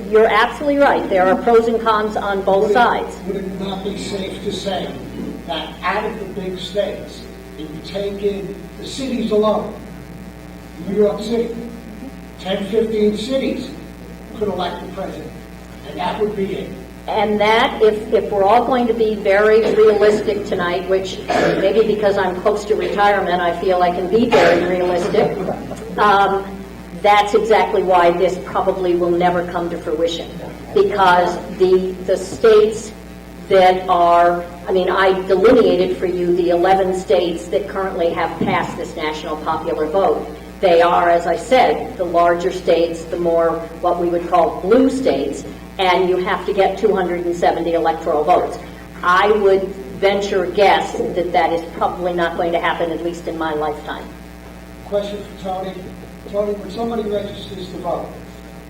you're absolutely right. There are pros and cons on both sides. Would it not be safe to say that out of the big states, if you take in the cities alone, New York City, 10, 15 cities could elect the president, and that would be it? And that, if we're all going to be very realistic tonight, which maybe because I'm close to retirement, I feel I can be very realistic, that's exactly why this probably will never come to fruition. Because the states that are, I delineated for you the 11 states that currently have passed this national popular vote. They are, as I said, the larger states, the more what we would call blue states, and you have to get 270 electoral votes. I would venture a guess that is probably not going to happen, at least in my lifetime. Question for Tony. Tony, when somebody registers to vote,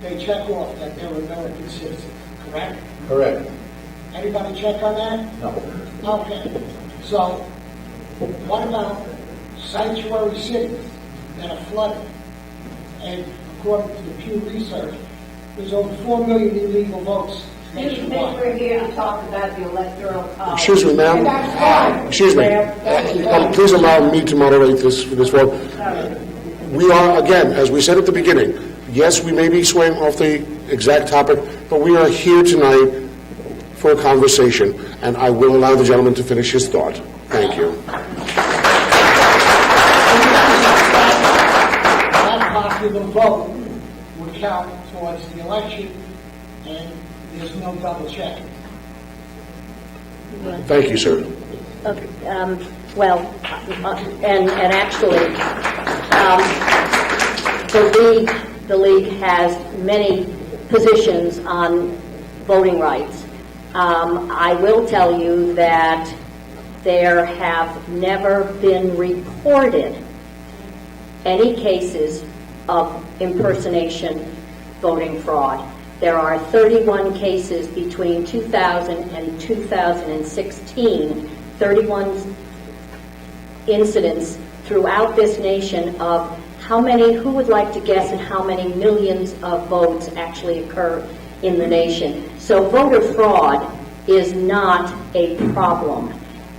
they check off that they're an American citizen, correct? Correct. Anybody check on that? No. Okay. So, what about sanctuary cities that are flooded. And according to the Pew Research, there's over 4 million illegal votes nationwide. We're here to talk about the Electoral College. Excuse me, ma'am. And that's fine. Excuse me. Please allow me to moderate this vote. We are, again, as we said at the beginning, yes, we may be swaying off the exact topic, but we are here tonight for a conversation, and I will allow the gentleman to finish his thought. Thank you. That popular vote would count towards the election, and there's no double checking. Thank you, sir. Okay, and actually, the league has many positions on voting rights. I will tell you that there have never been reported any cases of impersonation voting fraud. There are 31 cases between 2000 and 2016, 31 incidents throughout this nation of who would like to guess and how many millions of votes actually occur in the nation. So voter fraud is not a problem.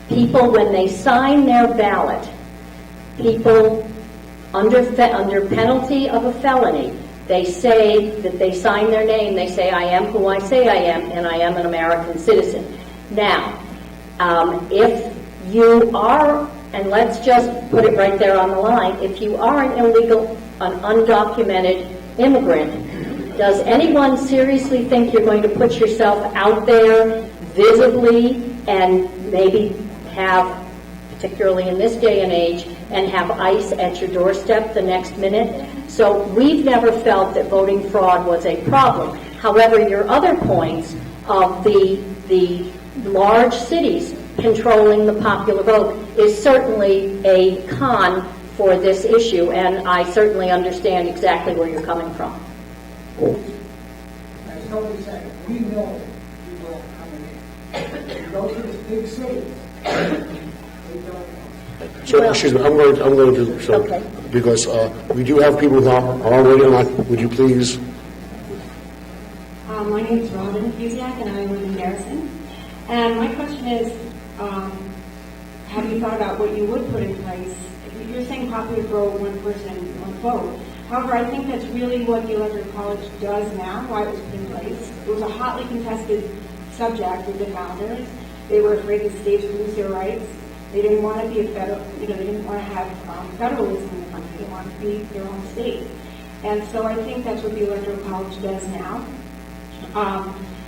People, when they sign their ballot, people under penalty of a felony, they say that they sign their name, they say, I am who I say I am, and I am an American citizen. Now, if you are, and let's just put it right there on the line, if you are an illegal, an undocumented immigrant, does anyone seriously think you're going to put yourself out there visibly and maybe have, particularly in this day and age, and have ICE at your doorstep the next minute? So we've never felt that voting fraud was a problem. However, your other points of the large cities controlling the popular vote is certainly a con for this issue, and I certainly understand exactly where you're coming from. As Tony said, we know people are coming in. You go to the big cities, they don't know. So, excuse me, I'm going to, so, Okay. because we do have people who are already on. Would you please? My name is Robin Cusiak, and I live in Garrison. And my question is, have you thought about what you would put in place? You're saying popular vote, one person, one vote. However, I think that's really what the Electoral College does now, why it was put in place. It was a hotly contested subject with the founders. They were afraid the states would lose their rights. They didn't want to be a federal, they didn't want to have federalism in the country. They wanted to be their own state. And so I think that's what the Electoral College does now.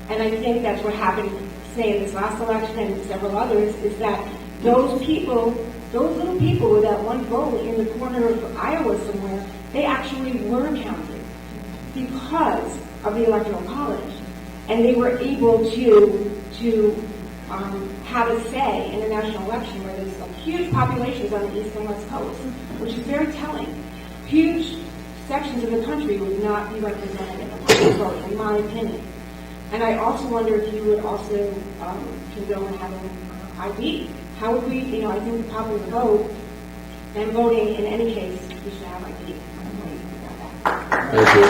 And I think that's what happened, say, in this last election and several others, is that those people, those little people with that one vote in the corner of Iowa somewhere, they actually were counted because of the Electoral College. And they were able to have a say in the national election where there's huge populations on the East and West Coast, which is very telling. Huge sections of the country would not be represented in the popular vote, in my opinion. And I also wonder if you would also condone having ID. How would we, I think the popular vote and voting in any case, we should have ID. I don't know what you think about that. Thank you.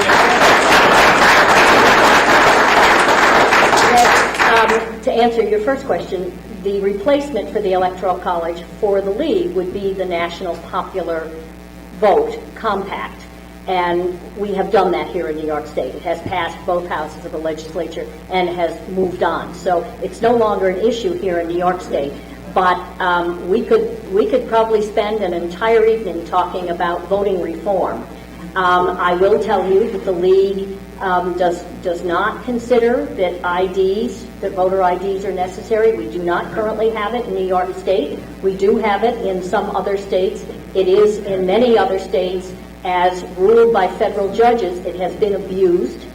To answer your first question, the replacement for the Electoral College for the League would be the National Popular Vote Compact. And we have done that here in New York State. It has passed both houses of the legislature and has moved on. So it's no longer an issue here in New York State. But we could probably spend an entire evening talking about voting reform. I will tell you that the League does not consider that voter IDs are necessary. We do not currently have it in New York State. We do have it in some other states. It is in many other states as ruled by federal judges. It has been abused.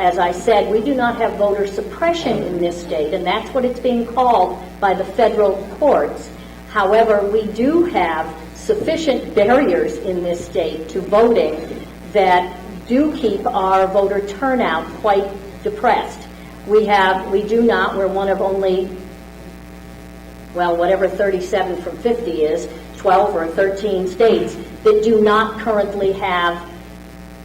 As I said, we do not have voter suppression in this state, and that's what it's being called by the federal courts. However, we do have sufficient barriers in this state to voting that do keep our voter turnout quite depressed. We're one of only, whatever 37 from 50 is, 12 or 13 states that do not currently have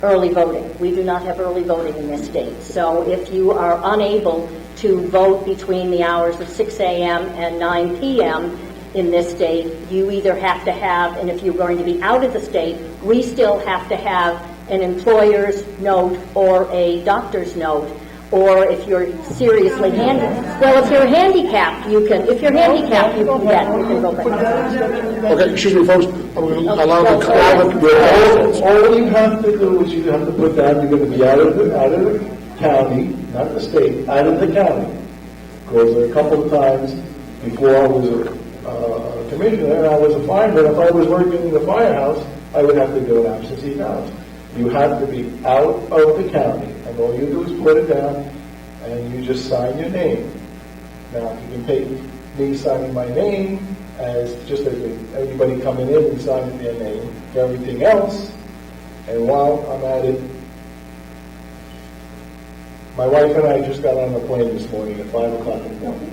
early voting. We do not have early voting in this state. So if you are unable to vote between the hours of 6 a.m. and 9 p.m. in this state, you either have to have, and if you're going to be out of the state, we still have to have an employer's note or a doctor's note, or if you're seriously handicapped. Well, if you're handicapped, you can. If you're handicapped, you can get. You can go back. Okay, excuse me, folks. I'm going to allow the All you have to do is you have to put down you're going to be out of the county, not the state, out of the county. Because a couple of times before I was a commissioner, I was a fireman. If I was working in the firehouse, I would have to go an absentee ballot. You have to be out of the county, and all you do is put it down, and you just sign your name. Now, you can take me signing my name as just as anybody coming in and signing their name for everything else. And while I'm at it, my wife and I just got on the plane this morning at 5 o'clock in the morning.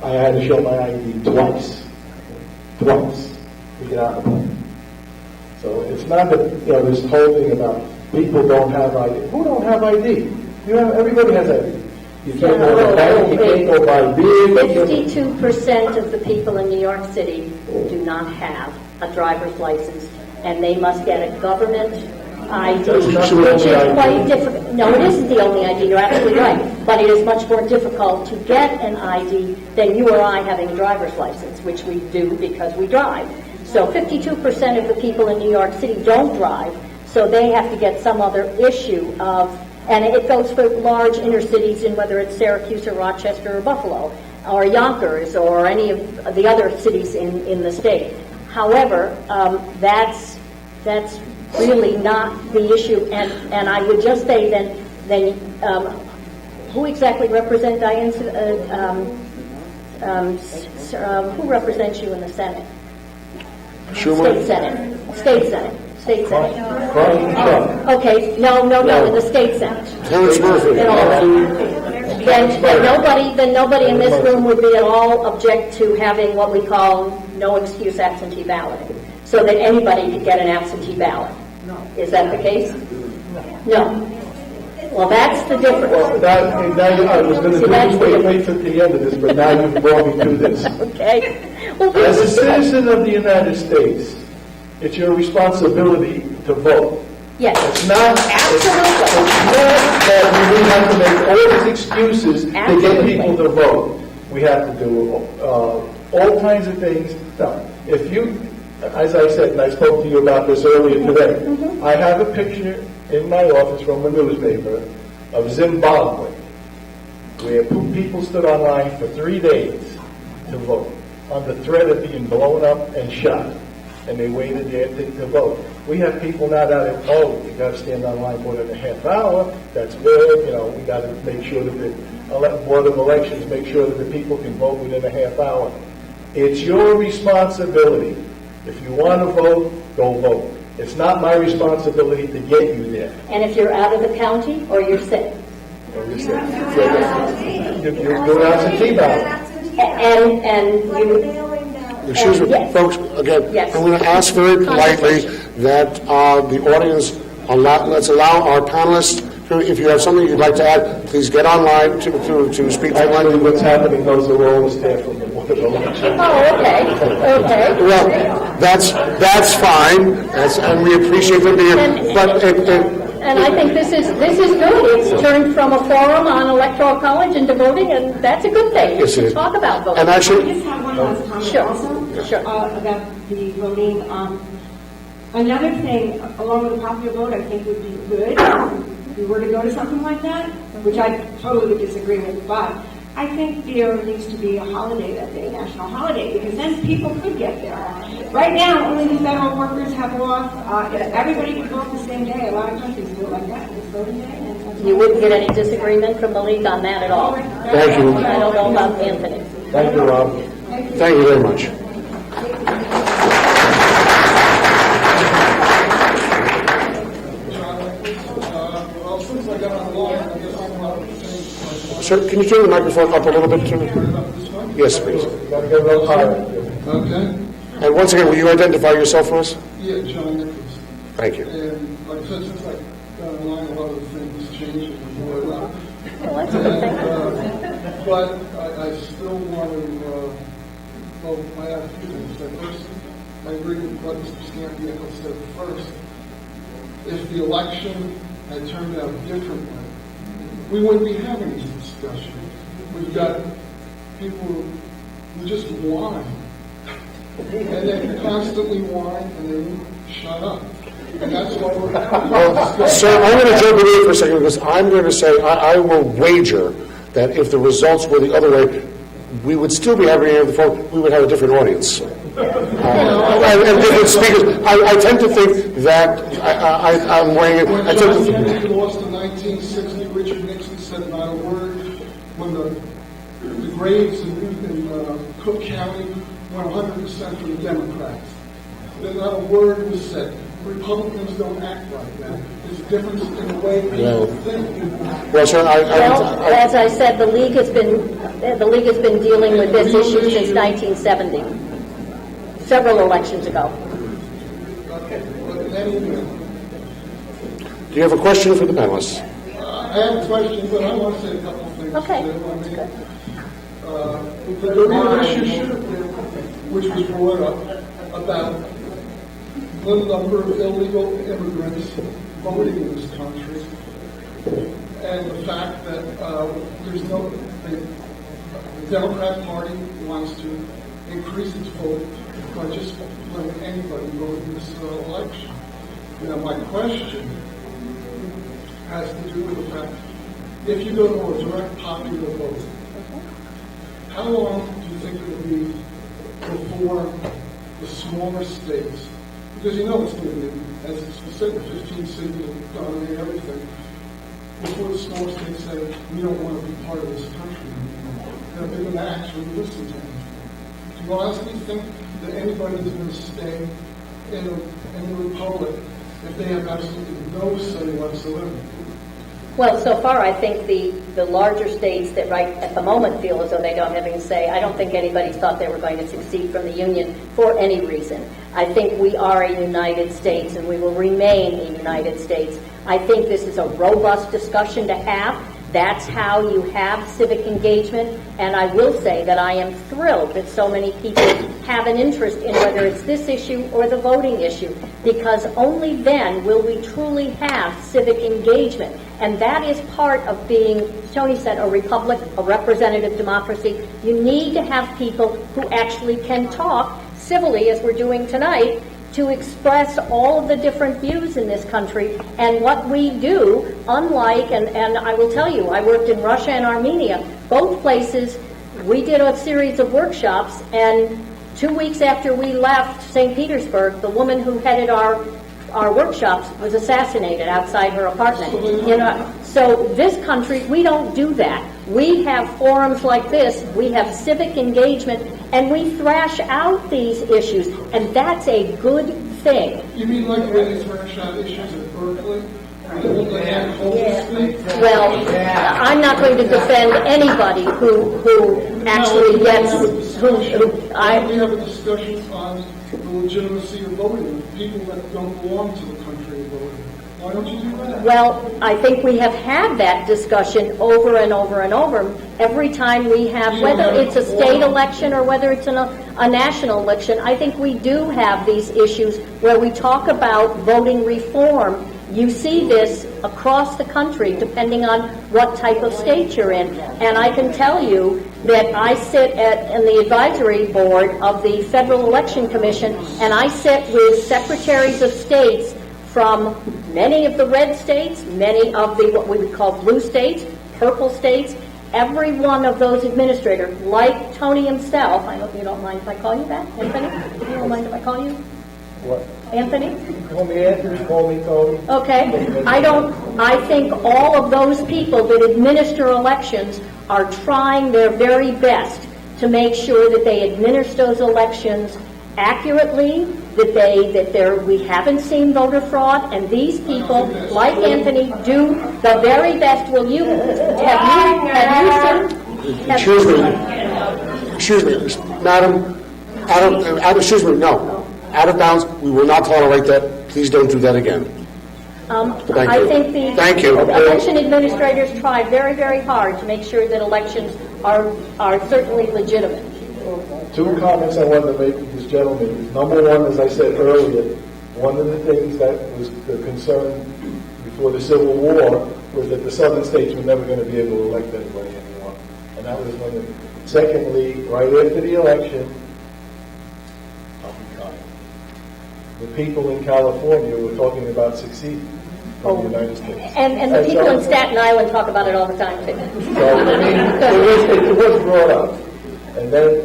I had to show my ID twice to get out of the plane. So it's not that, this whole thing about people don't have ID. Who don't have ID? Everybody has ID. You can't go to the bank, you can't go buy beer. 52% of the people in New York City do not have a driver's license, and they must get a government ID, which is quite difficult. No, it isn't the only ID, you're absolutely right, but it is much more difficult to get an ID than you or I having a driver's license, which we do because we drive. So 52% of the people in New York City don't drive, so they have to get some other issue of, and it goes for large inner cities in whether it's Syracuse or Rochester or Buffalo or Yonkers or any of the other cities in the state. However, that's really not the issue, and I would just say then who exactly represents Diane? Who represents you in the Senate? Schumer? State Senate. Okay, no, in the State Senate. Terrence Murphy. Then nobody in this room would be at all object to having what we call no excuse absentee balloting, so that anybody could get an absentee ballot. No. Is that the case? No. Well, that's the difference. Well, I was going to wait till the end of this, but now you've brought me to this. Okay. Well, as a citizen of the United States, it's your responsibility to vote. Yes. It's not. Absolutely. It's not that we have to make all these excuses to get people to vote. We have to do all kinds of things. Now, if you, as I said, and I spoke to you about this earlier today, I have a picture in my office from a newspaper of Zimbabwe, where people stood online for 3 days to vote, under threat of being blown up and shot, and they waited there to vote. We have people now that you got to stand online more than a half hour. That's good. We got to make sure that the Board of Elections make sure that the people can vote within a half hour. It's your responsibility. If you want to vote, go vote. It's not my responsibility to get you there. And if you're out of the county or you're sick? Or you're sick. You're doing absentee ballot. And you... Excuse me, yes. folks, again, yes. I'm going to ask very politely that the audience, let's allow our panelists, if you have something you'd like to add, please get online to speak to Actually, what's happening, those are all the staff from the Board of Elections. Oh, okay. Well, that's fine, and we appreciate them being here, but and I think this is good. It's turned from a forum on Electoral College into voting, and that's a good thing. Yes, it is. Talk about voting. And actually, I just have one last comment Sure. about the voting. Another thing, along with the popular vote, I think would be good if we were to go to something like that, which I totally would disagree with, but I think there needs to be a holiday that day, national holiday, because then people could get there. Right now, only the federal workers have off. Everybody can vote the same day. A lot of countries do it like that. It's voting day. You wouldn't get any disagreement from the league on that at all. thank you. I don't know about Anthony. Thank you, Rob. Thank you very much. Sir, can you turn the microphone up a little bit? Yes, please. You got to get a little higher. Okay. And once again, will you identify yourself for us? Yeah, John Nichols. Thank you. And like I said, since I got online, a lot of the things changed before I left. Well, that's a good thing. But I still want to, well, I have a few things. First, I agree with what Mr. Scannapieco said first. If the election had turned out differently, we wouldn't be having these discussions. We've got people who just whine. And they constantly whine and they won't shut up. And that's why we're having this discussion. Sir, I'm going to jump in here for a second because I'm going to say I will wager that if the results were the other way, we would still be having it on the phone. We would have a different audience. And different speakers. I tend to think that I'm weighing it. When I John tend to Kennedy lost in 1960, Richard Nixon said not a word. When the grades in Cook County went 100% for the Democrats, then not a word was said. Republicans don't act like that. There's a difference in the way people think. well, sir, Well, as I said, the league has been dealing with this issue since 1970, several elections ago. Okay, but in any event, do you have a question for the panelists? I have a question, but I want to say a couple of things. Okay, too. that's good. The real issue, which was brought up about the number of illegal immigrants voting in this country, and the fact that the Democrat Party wants to increase its vote by just letting anybody vote in this election. Now, my question has to do with the fact, if you go to a direct popular vote, how long do you think it will be before the smaller states, because you know it's going to be, as it's said, 15 cities will dominate everything, before the smaller states say, we don't want to be part of this country anymore, and they're going to actually listen to them. Do you honestly think that anybody's going to stay in the Republic if they have absolutely no say whatsoever? Well, so far, I think the larger states that right at the moment feel as though they don't have any say, I don't think anybody thought they were going to succeed from the Union for any reason. I think we are a United States, and we will remain a United States. I think this is a robust discussion to have. That's how you have civic engagement, and I will say that I am thrilled that so many people have an interest in whether it's this issue or the voting issue, because only then will we truly have civic engagement. And that is part of being, Tony said, a republic, a representative democracy. You need to have people who actually can talk civilly, as we're doing tonight, to express all of the different views in this country. And what we do, unlike, and I will tell you, I worked in Russia and Armenia, both places, we did a series of workshops, and 2 weeks after we left St. Petersburg, the woman who headed our workshops was assassinated outside her apartment. So this country, we don't do that. We have forums like this, we have civic engagement, and we thrash out these issues, and that's a good thing. You mean like the way they thrash out issues at Berkeley? Well, I'm not going to defend anybody who actually gets, We have a discussion on the legitimacy of voting, people that don't belong to the country voting. Why don't you do that? Well, I think we have had that discussion over and over and over. Every time we have, whether it's a state election or whether it's a national election, I think we do have these issues where we talk about voting reform. You see this across the country, depending on what type of state you're in. And I can tell you that I sit in the advisory board of the Federal Election Commission, and I sit with secretaries of states from many of the red states, many of the what we would call blue states, purple states. Every one of those administrators, like Tony himself, I hope you don't mind if I call you that, Anthony? You don't mind if I call you? What? Anthony? Call me Anthony, call me Tony. Okay. I think all of those people that administer elections are trying their very best to make sure that they administer those elections accurately, that we haven't seen voter fraud, and these people, like Anthony, do the very best. Will you, have you seen? Excuse me, madam, Excuse me, no. Out of bounds, we will not tolerate that. Please don't do that again. Thank I you. think the Thank you. election administrators try very, very hard to make sure that elections are certainly legitimate. Two comments I wanted to make to this gentleman. Number one, as I said earlier, one of the things that was the concern before the Civil War was that the southern states were never going to be able to elect anybody anymore. And that was one of the... Secondly, right after the election, I'll be kind. The people in California were talking about seceding from the United States. And the people in Staten Island talk about it all the time, too. So, I mean, it was brought up. And then,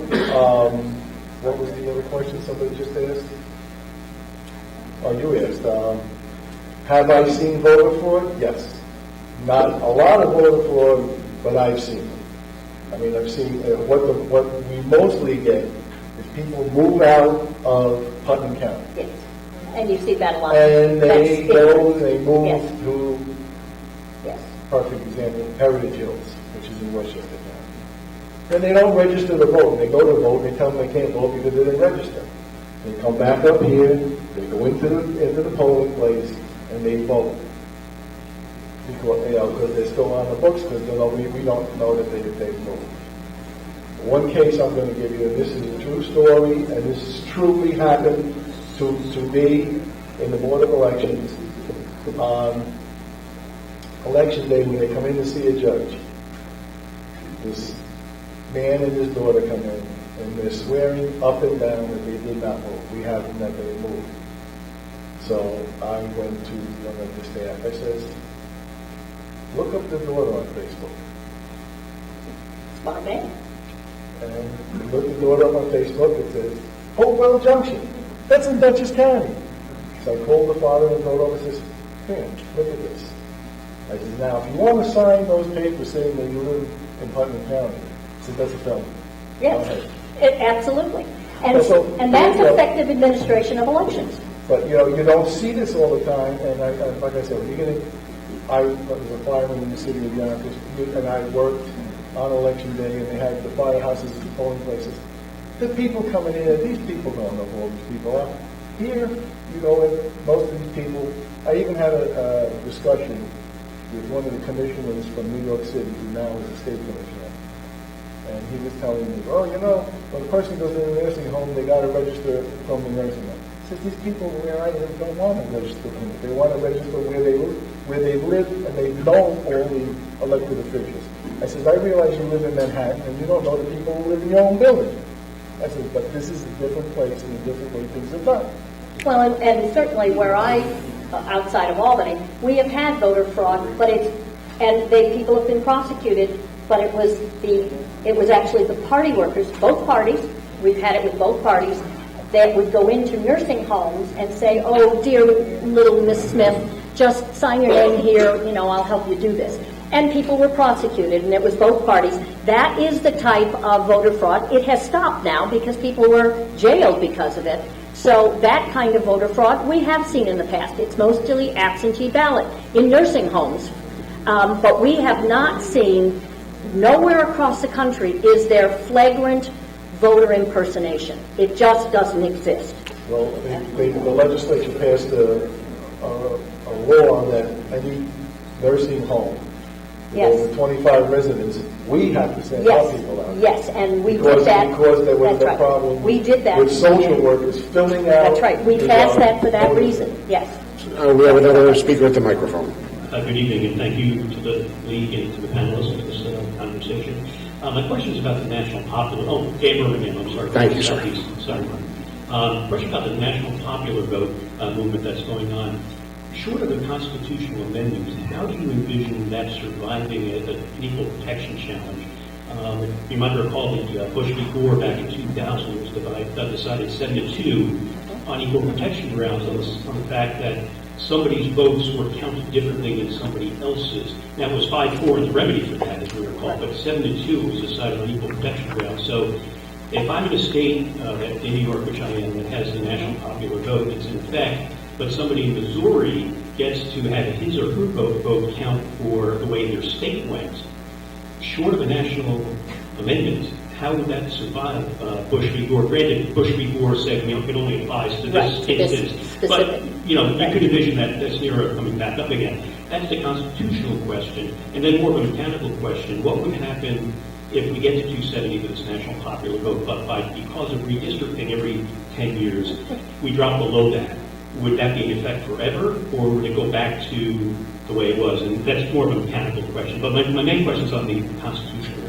what was the other question somebody just asked? Oh, you asked. Have I seen voter fraud? Yes. Not a lot of voter fraud, but I've seen it. I mean, I've seen what we mostly get is people move out of Putnam County. Yes. And you see that a lot. And they move Yes. to, Yes. perfect example, Heritage Hills, which is in Westchester County. And they don't register to vote. They go to vote, they tell them they can't vote because they didn't register. They come back up here, they go into the polling place, and they vote. Because they're still on the books, because we don't know that they've moved. One case I'm going to give you, and this is a true story, and this has truly happened to me in the Board of Elections on Election Day when they come in to see a judge. This man and his daughter come in, and they're swearing up and down that they did not move. We have them that they moved. So I went to one of the staff. I says, look up the daughter on Facebook. Smart man. And look the daughter up on Facebook. It says, Hopewell Junction. That's in Dutchess County. So I called the father and told him, I says, here, look at this. I said, now, if you want to sign those papers saying that you live in Putnam County, I said, that's a felony. Yes, absolutely. And that's effective administration of elections. But, you don't see this all the time, and like I said, I was a fireman in the city of Yonkers, and I worked on election day, and they had the firehouses and polling places. The people coming in, these people don't know who all these people are. Here, you go in, most of these people, I even had a discussion with one of the commissioners from New York City, who now is a state commissioner. And he was telling me, when a person goes in a nursing home, they got to register from the nursing home. I said, these people where I live don't want to register from it. They want to register where they live, and they know all the elected officials. I said, I realize you live in Manhattan, and you don't know the people who live in your own building. I said, but this is a different place and a different way things are done. Well, and certainly where outside of Albany, we have had voter fraud, people have been prosecuted, but it was actually the party workers, both parties, we've had it with both parties, that would go into nursing homes and say, oh, dear little Miss Smith, just sign your name here, I'll help you do this. And people were prosecuted, and it was both parties. That is the type of voter fraud. It has stopped now because people were jailed because of it. So that kind of voter fraud we have seen in the past. It's mostly absentee ballot in nursing homes. But we have not seen, nowhere across the country is there flagrant voter impersonation. It just doesn't exist. Well, the legislature passed a law that any nursing home Yes. over 25 residents, we have to send our people out. Yes, and we did that. Because there was That's a right. problem We did that. with social workers filling out. That's right. We passed that for that reason. Yes. We have another speaker at the microphone. Good evening, and thank you to the league and to the panelists for this conversation. My question is about the National Popular... Oh, Gabriel again, I'm sorry. Thank you, sir. Sorry, Mark. Question about the National Popular Vote movement that's going on. Short of a constitutional amendment, how do you envision that surviving an equal protection challenge? You might recall that Bush v. Gore back in 2000 was decided 7-2 on equal protection grounds on the fact that somebody's votes were counted differently than somebody else's. Now, it was 5-4 in the remedy for that, as we recall, but 7-2 was decided on equal protection grounds. So if I'm in a state, in New York, which I am, that has the National Popular Vote, it's in effect, but somebody in Missouri gets to have his or her vote count for the way their state went, short of a national amendment, how would that survive Bush v. Gore? Granted, Bush v. Gore said it only applies to this instance. But, you could envision that scenario coming back up again. That's the constitutional question. And then more of a mechanical question. What would happen if we get to 270 with this national popular vote, but because of redistricting every 10 years, we drop below that? Would that be in effect forever, or would it go back to the way it was? And that's more of a mechanical question. But my main question is on the constitutional.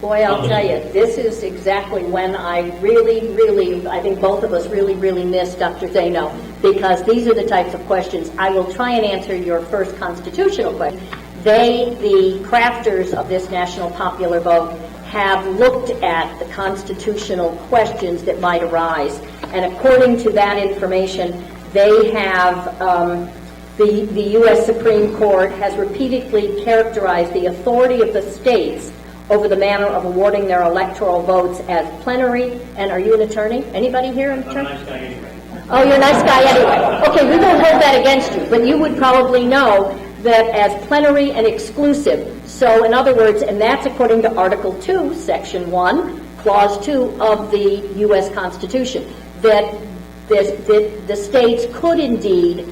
Boy, I'll tell you, this is exactly when I really, I think both of us really miss Dr. Zeno, because these are the types of questions. I will try and answer your first constitutional question. They, the crafters of this national popular vote, have looked at the constitutional questions that might arise. And according to that information, they have, the U.S. Supreme Court has repeatedly characterized the authority of the states over the manner of awarding their electoral votes as plenary. And are you an attorney? Anybody here an attorney? I'm a nice guy anyway. Oh, you're a nice guy anyway. Okay, we won't hold that against you, but you would probably know that as plenary and exclusive. So, in other words, and that's according to Article 2, Section 1, Clause 2 of the U.S. Constitution, that the states could indeed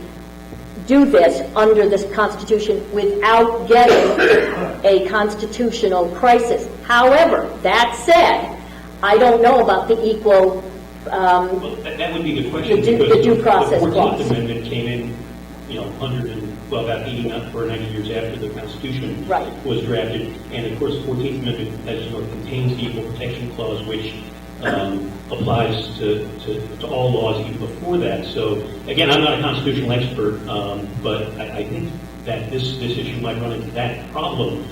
do this under this Constitution without getting a constitutional crisis. However, that said, I don't know about the equal... well, that would be the question, the due process the 14th clause. Amendment came in, about 80 or 90 years after the Constitution was drafted. And of course, the 14th Amendment, as you know, contains the Equal Protection Clause, which applies to all laws even before that. So, again, I'm not a constitutional expert, but I think that this issue might run into that problem,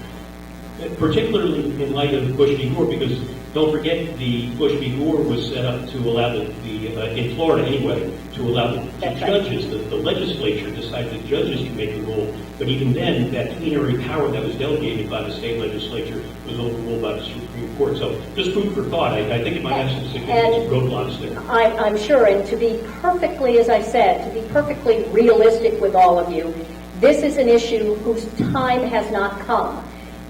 particularly in light of Bush v. Gore, because don't forget the Bush v. Gore was set up to allow in Florida anyway, to allow the judges, the legislature decided the judges to make the rule, but even then, that plenary power that was delegated by the state legislature was overruled by the Supreme Court. So just food for thought. I think it might have some significant roadblocks there. I'm sure, and to be perfectly, as I said, to be perfectly realistic with all of you, this is an issue whose time has not come.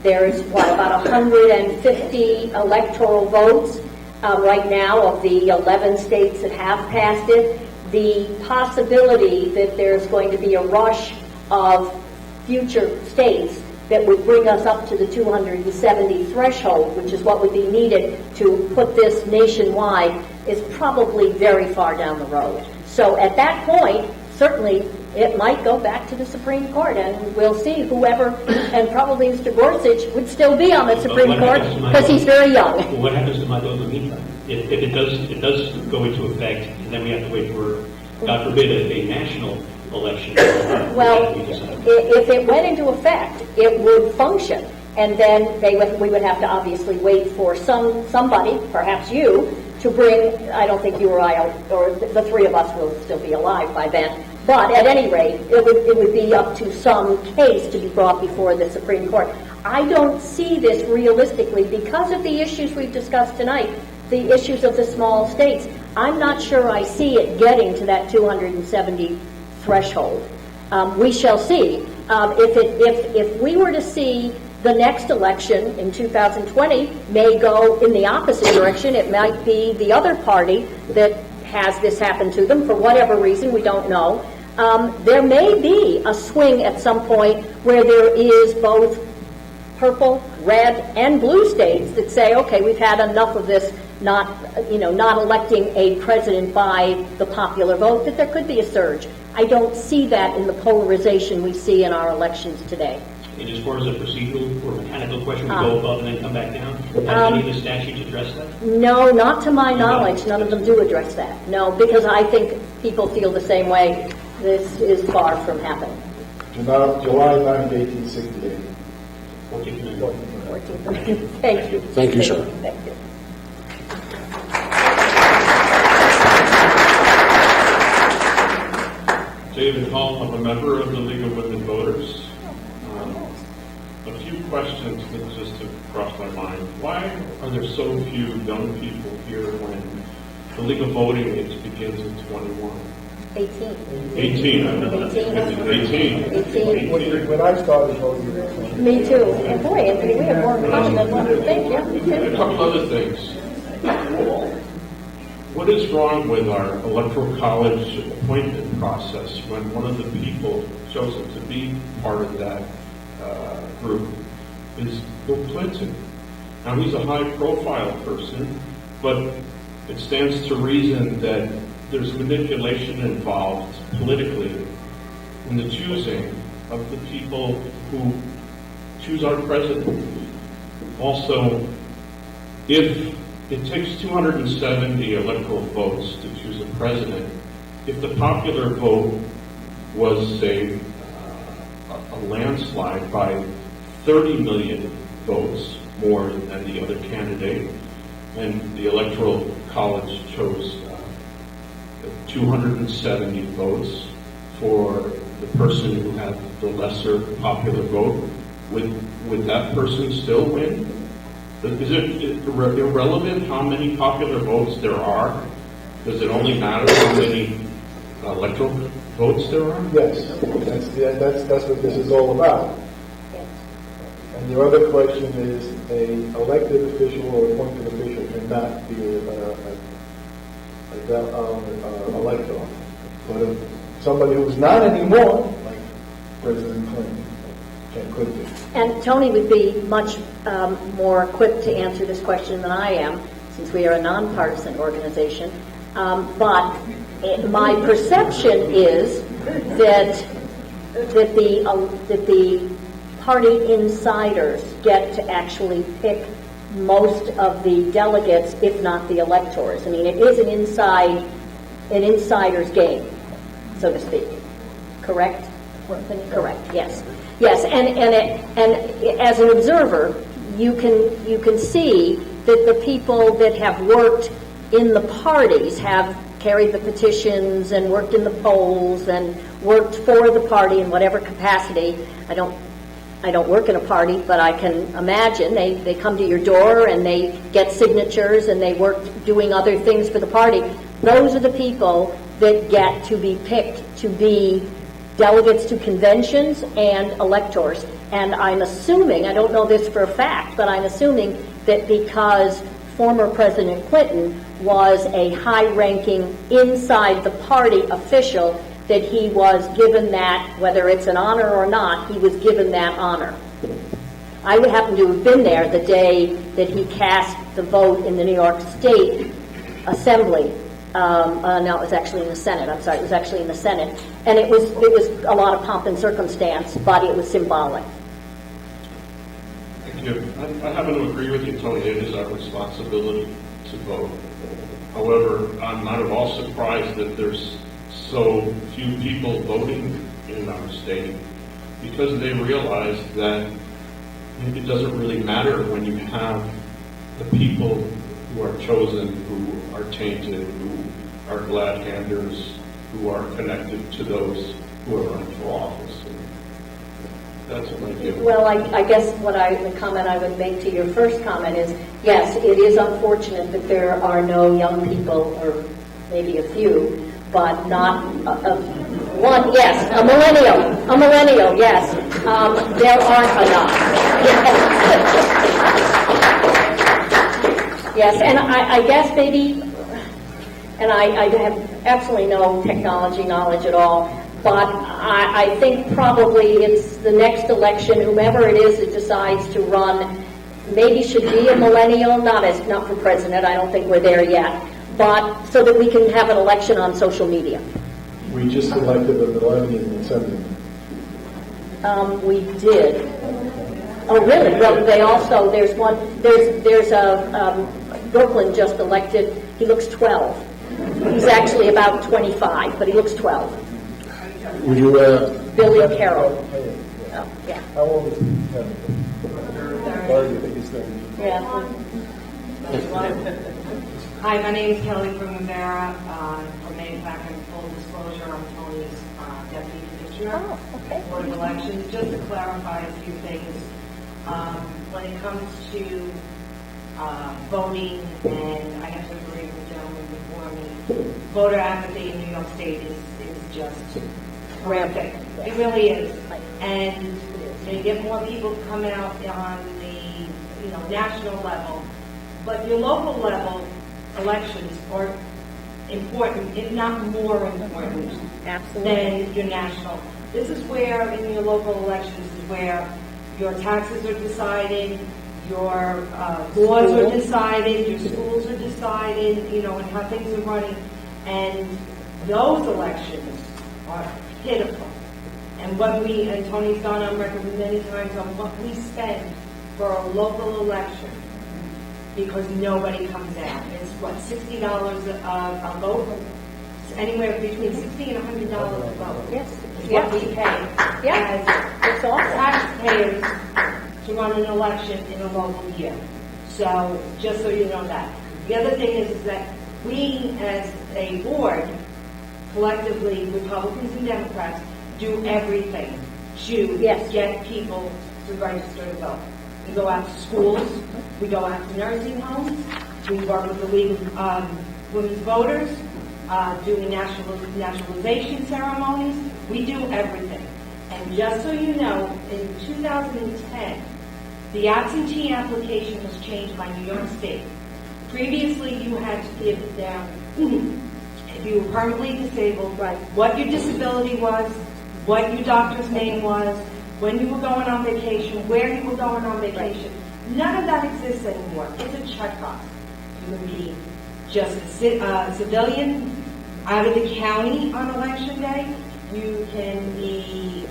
There's, about 150 electoral votes right now of the 11 states that have passed it. The possibility that there's going to be a rush of future states that would bring us up to the 270 threshold, which is what would be needed to put this nationwide, is probably very far down the road. So at that point, certainly it might go back to the Supreme Court, and we'll see whoever, and probably Mr. Gorsuch would still be on the Supreme Court because he's very young. Well, what happens to my vote in the meantime? If it does go into effect, and then we have to wait for, God forbid, a national election. Well, if it went into effect, it would function, and then we would have to obviously wait for somebody, perhaps you, to bring. I don't think you or I, or the three of us, will still be alive by then. But at any rate, it would be up to some case to be brought before the Supreme Court. I don't see this realistically because of the issues we've discussed tonight, the issues of the small states. I'm not sure I see it getting to that 270 threshold. We shall see. If we were to see the next election in 2020 may go in the opposite direction, it might be the other party that has this happen to them for whatever reason, we don't know. There may be a swing at some point where there is both purple, red, and blue states that say, okay, we've had enough of this, not electing a president by the popular vote, that there could be a surge. I don't see that in the polarization we see in our elections today. And as far as a procedural or mechanical question, we go above and then come back down? Have any of the statutes address that? No, not to my knowledge. None of them do address that. No, because I think people feel the same way. This is far from happening. July 9th, 1868. 14th. Thank you. Thank you, sir. Thank you. David Hall, I'm a member of the League of Women Voters. A few questions that just have crossed my mind. Why are there so few young people here when the legal voting age begins at 21? 18. 18. 18. When I started voting, you were 20. Me too. And boy, Anthony, we have more in common than one would think. Yeah, me And a too. couple other things. What is wrong with our Electoral College appointment process when one of the people chosen to be part of that group is Bill Clinton? Now, he's a high-profile person, but it stands to reason that there's manipulation involved politically in the choosing of the people who choose our president. Also, if it takes 270 electoral votes to choose a president, if the popular vote was, say, a landslide by 30 million votes more than the other candidate, and the Electoral College chose 270 votes for the person who had the lesser popular vote, would that person still win? Is it irrelevant how many popular votes there are? Does it only matter how many electoral votes there are? Yes, that's what this is all about. And the other question is, an elected official or appointed official cannot be an elector. But if somebody who's not anymore, like President Clinton, could be. And Tony would be much more equipped to answer this question than I am, since we are a nonpartisan organization. But my perception is that the party insiders get to actually pick most of the delegates, if not the electors. I mean, it is an insider's game, so to speak. Correct? Correct. Yes. Yes. And as an observer, you can see that the people that have worked in the parties have carried the petitions and worked in the polls and worked for the party in whatever capacity. I don't work in a party, but I can imagine they come to your door and they get signatures and they work doing other things for the party. Those are the people that get to be picked to be delegates to conventions and electors. And I'm assuming, I don't know this for a fact, but I'm assuming that because former President Clinton was a high-ranking inside the party official, that he was given that, whether it's an honor or not, he was given that honor. I would happen to have been there the day that he cast the vote in the New York State Assembly. No, it was actually in the Senate. I'm sorry, it was actually in the Senate. And it was a lot of pomp and circumstance, but it was symbolic. Thank you. I happen to agree with you, Tony. It is our responsibility to vote. However, I'm not at all surprised that there's so few people voting in our state, because they realize that it doesn't really matter when you have the people who are chosen, who are tainted, who are glad-handers, who are connected to those who are running for office. That's my view. Well, I guess the comment I would make to your first comment is, yes, it is unfortunate that there are no young people, or maybe a few, but not one. Yes, a millennial. Yes, there aren't enough. Yes, and I guess maybe, and I have absolutely no technology knowledge at all, but I think probably it's the next election, whomever it is that decides to run, maybe should be a millennial, not for president. I don't think we're there yet. But so that we can have an election on social media. We just elected a millennial in Assembly. We did. Oh, really? Well, they also, there's a, Brooklyn just elected, he looks 12. He's actually about 25, but he looks 12. Would you, Billy Carroll. Oh, yeah. How old is he? 30, I think he's 30. Yeah. Hi, my name is Kelly from Rivera. For Mahopac, and full disclosure, I'm Tony's deputy commissioner for the elections. Just to clarify a few things, when it comes to voting, and I have to agree with the gentleman before me, voter apathy in New York State is just rampant. It really is. And to get more people to come out on the national level But your local level elections are important, if not more important, than your national. This is where, in your local elections, is where your taxes are decided, your laws are decided, your schools are decided, and how things are running. And those elections are pitiful. And and Tony's gone on record many times on what we spend for a local election, because nobody comes out. It's what, $60 a vote? Anywhere between $60 and $100 a vote. Yes. Is what we pay as taxpayers to run an election in a local year. So, just so you know that. The other thing is that we, as a board, collectively, Republicans and Democrats, do everything to get people to register to vote. We go out to schools, we go out to nursing homes, we work with the League of Women's Voters, doing naturalization ceremonies. We do everything. And just so you know, in 2010, the absentee application was changed by New York State. Previously, you had to give down, if you were permanently disabled, what your disability was, what your doctor's name was, when you were going on vacation, where you were going on vacation. None of that exists anymore. It's a checkbox. You can be just a civilian out of the county on election day. You can be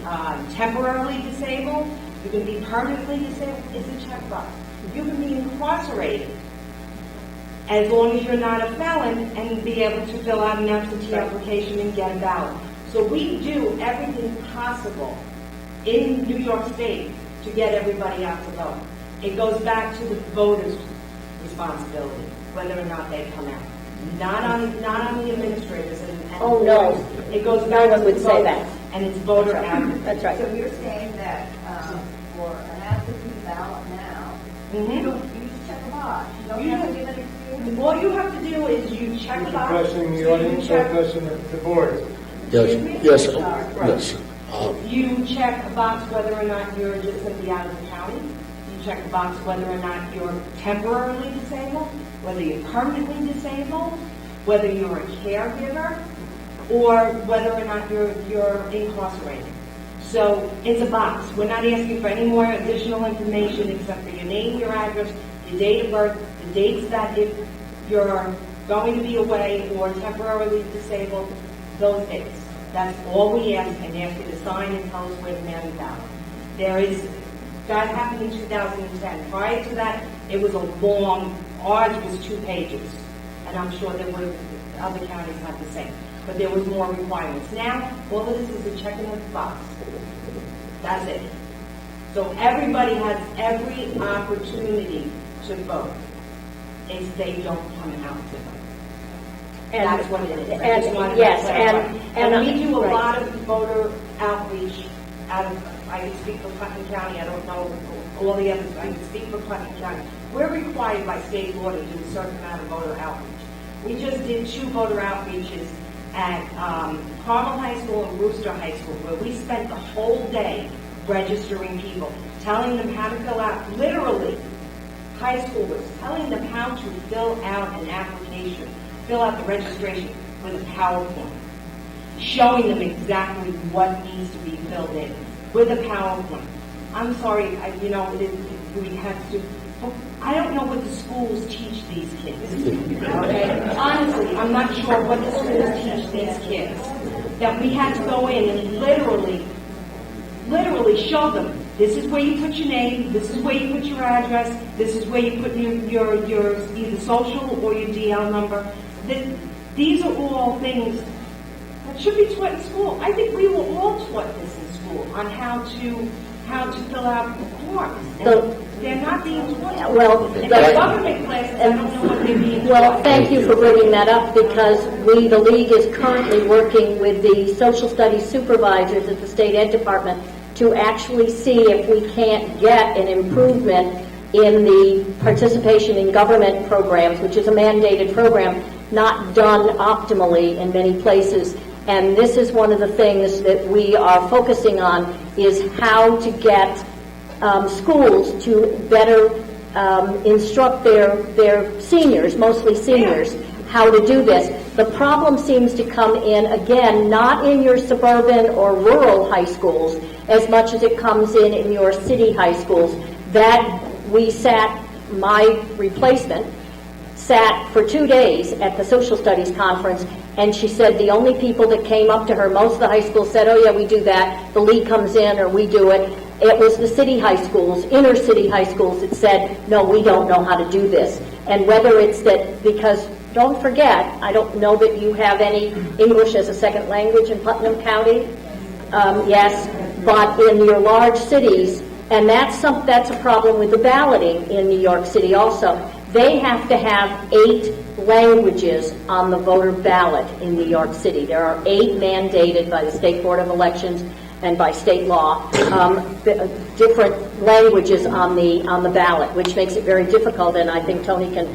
temporarily disabled. You can be permanently disabled. It's a checkbox. You can be incarcerated as long as you're not a felon and be able to fill out an absentee application and get a ballot. So we do everything possible in New York State to get everybody out to vote. It goes back to the voters' responsibility, whether or not they come out. Not on the administrators and Oh, no. voters. It goes back to the would say voters, that. and it's voter advocacy. That's right. So you're saying that for an absentee ballot now, you just check a box. You don't have to give it a All you have to do is you check a box. Addressing the audience or addressing the board? Yes. You check a box whether or not you're just going to be out of the county. You check a box whether or not you're temporarily disabled, whether you're permanently disabled, whether you're a caregiver, or whether or not you're incarcerated. So it's a box. We're not asking for any more additional information except for your name, your address, your date of birth, the dates that if you're going to be away or temporarily disabled, those dates. That's all we ask, and ask you to sign and tell us where to mail the ballot. That happened in 2010. Prior to that, it was a long, ours was 2 pages. And I'm sure that other counties have the same. But there was more requirements. Now, all of this is a check in the box. That's it. So everybody has every opportunity to vote if they don't come out to vote. That's what it is. I just wanted to clarify. And we do a lot of voter outreach I can speak for Putnam County. I don't know all the others. I can speak for Putnam County. We're required by state law to do a certain amount of voter outreach. We just did 2 voter outreaches at Carmel High School and Brewster High School, where we spent the whole day registering people, telling them how to fill out, literally, high schoolers, telling them how to fill out an application, fill out the registration with a PowerPoint, showing them exactly what needs to be filled in with a PowerPoint. I'm sorry, we have to. I don't know what the schools teach these kids. Okay? Honestly, I'm not sure what the schools teach these kids. That we had to go in and literally show them, this is where you put your name, this is where you put your address, this is where you put your either social or your DL number. These are all things that should be taught in school. I think we were all taught this in school on how to fill out forms. And they're not being taught. Well, and the government classes, I don't know what they're being taught. Well, thank you for bringing that up, because the League is currently working with the social studies supervisors at the State Ed Department to actually see if we can't get an improvement in the participation in government programs, which is a mandated program, not done optimally in many places. And this is one of the things that we are focusing on, is how to get schools to better instruct their seniors, mostly seniors, how to do this. The problem seems to come in, again, not in your suburban or rural high schools as much as it comes in your city high schools. That we sat, my replacement, sat for 2 days at the social studies conference, and she said the only people that came up to her, most of the high schools said, oh yeah, we do that, the league comes in or we do it. It was the city high schools, inner city high schools that said, no, we don't know how to do this. And whether it's that, because don't forget, I don't know that you have any English as a second language in Putnam County. Yes, but in your large cities, and that's a problem with the balloting in New York City also. They have to have 8 languages on the voter ballot in New York City. There are 8 mandated by the State Board of Elections and by state law, different languages on the ballot, which makes it very difficult. And I think Tony can.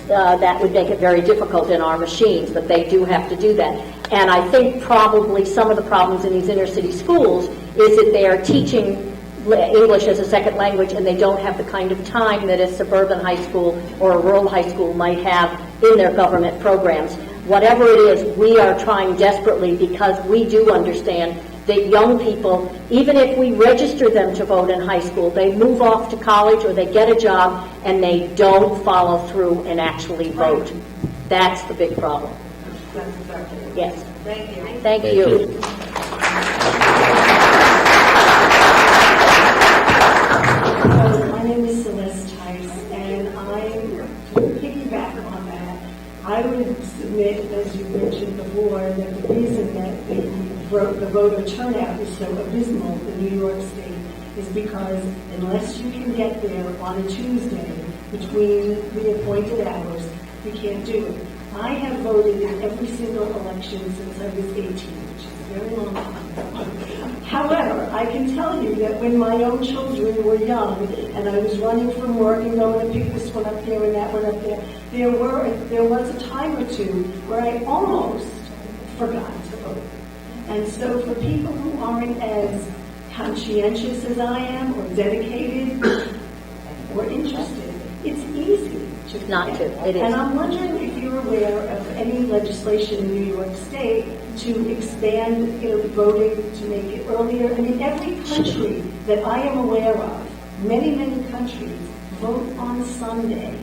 That would make it very difficult in our machines, but they do have to do that. And I think probably some of the problems in these inner city schools is that they are teaching English as a second language, and they don't have the kind of time that a suburban high school or a rural high school might have in their government programs. Whatever it is, we are trying desperately, because we do understand that young people, even if we register them to vote in high school, they move off to college or they get a job and they don't follow through and actually vote. That's the big problem. That's exactly it. Yes. Thank you. Thank you. My name is Celeste Tice, and to piggyback on that, I would submit, as you mentioned before, that the reason that the voter turnout is so abysmal in New York State is because unless you can get there on a Tuesday between the appointed hours, you can't do it. I have voted in every single election since I was 18, which is a very long time. However, I can tell you that when my own children were young and I was running from work and going to pick this one up there and that one up there, there was a time or two where I almost forgot to vote. And so for people who aren't as conscientious as I am or dedicated or interested, it's easy to Not to. It is. And I'm wondering if you're aware of any legislation in New York State to expand voting to make it earlier. I mean, every country that I am aware of, many countries, vote on Sunday.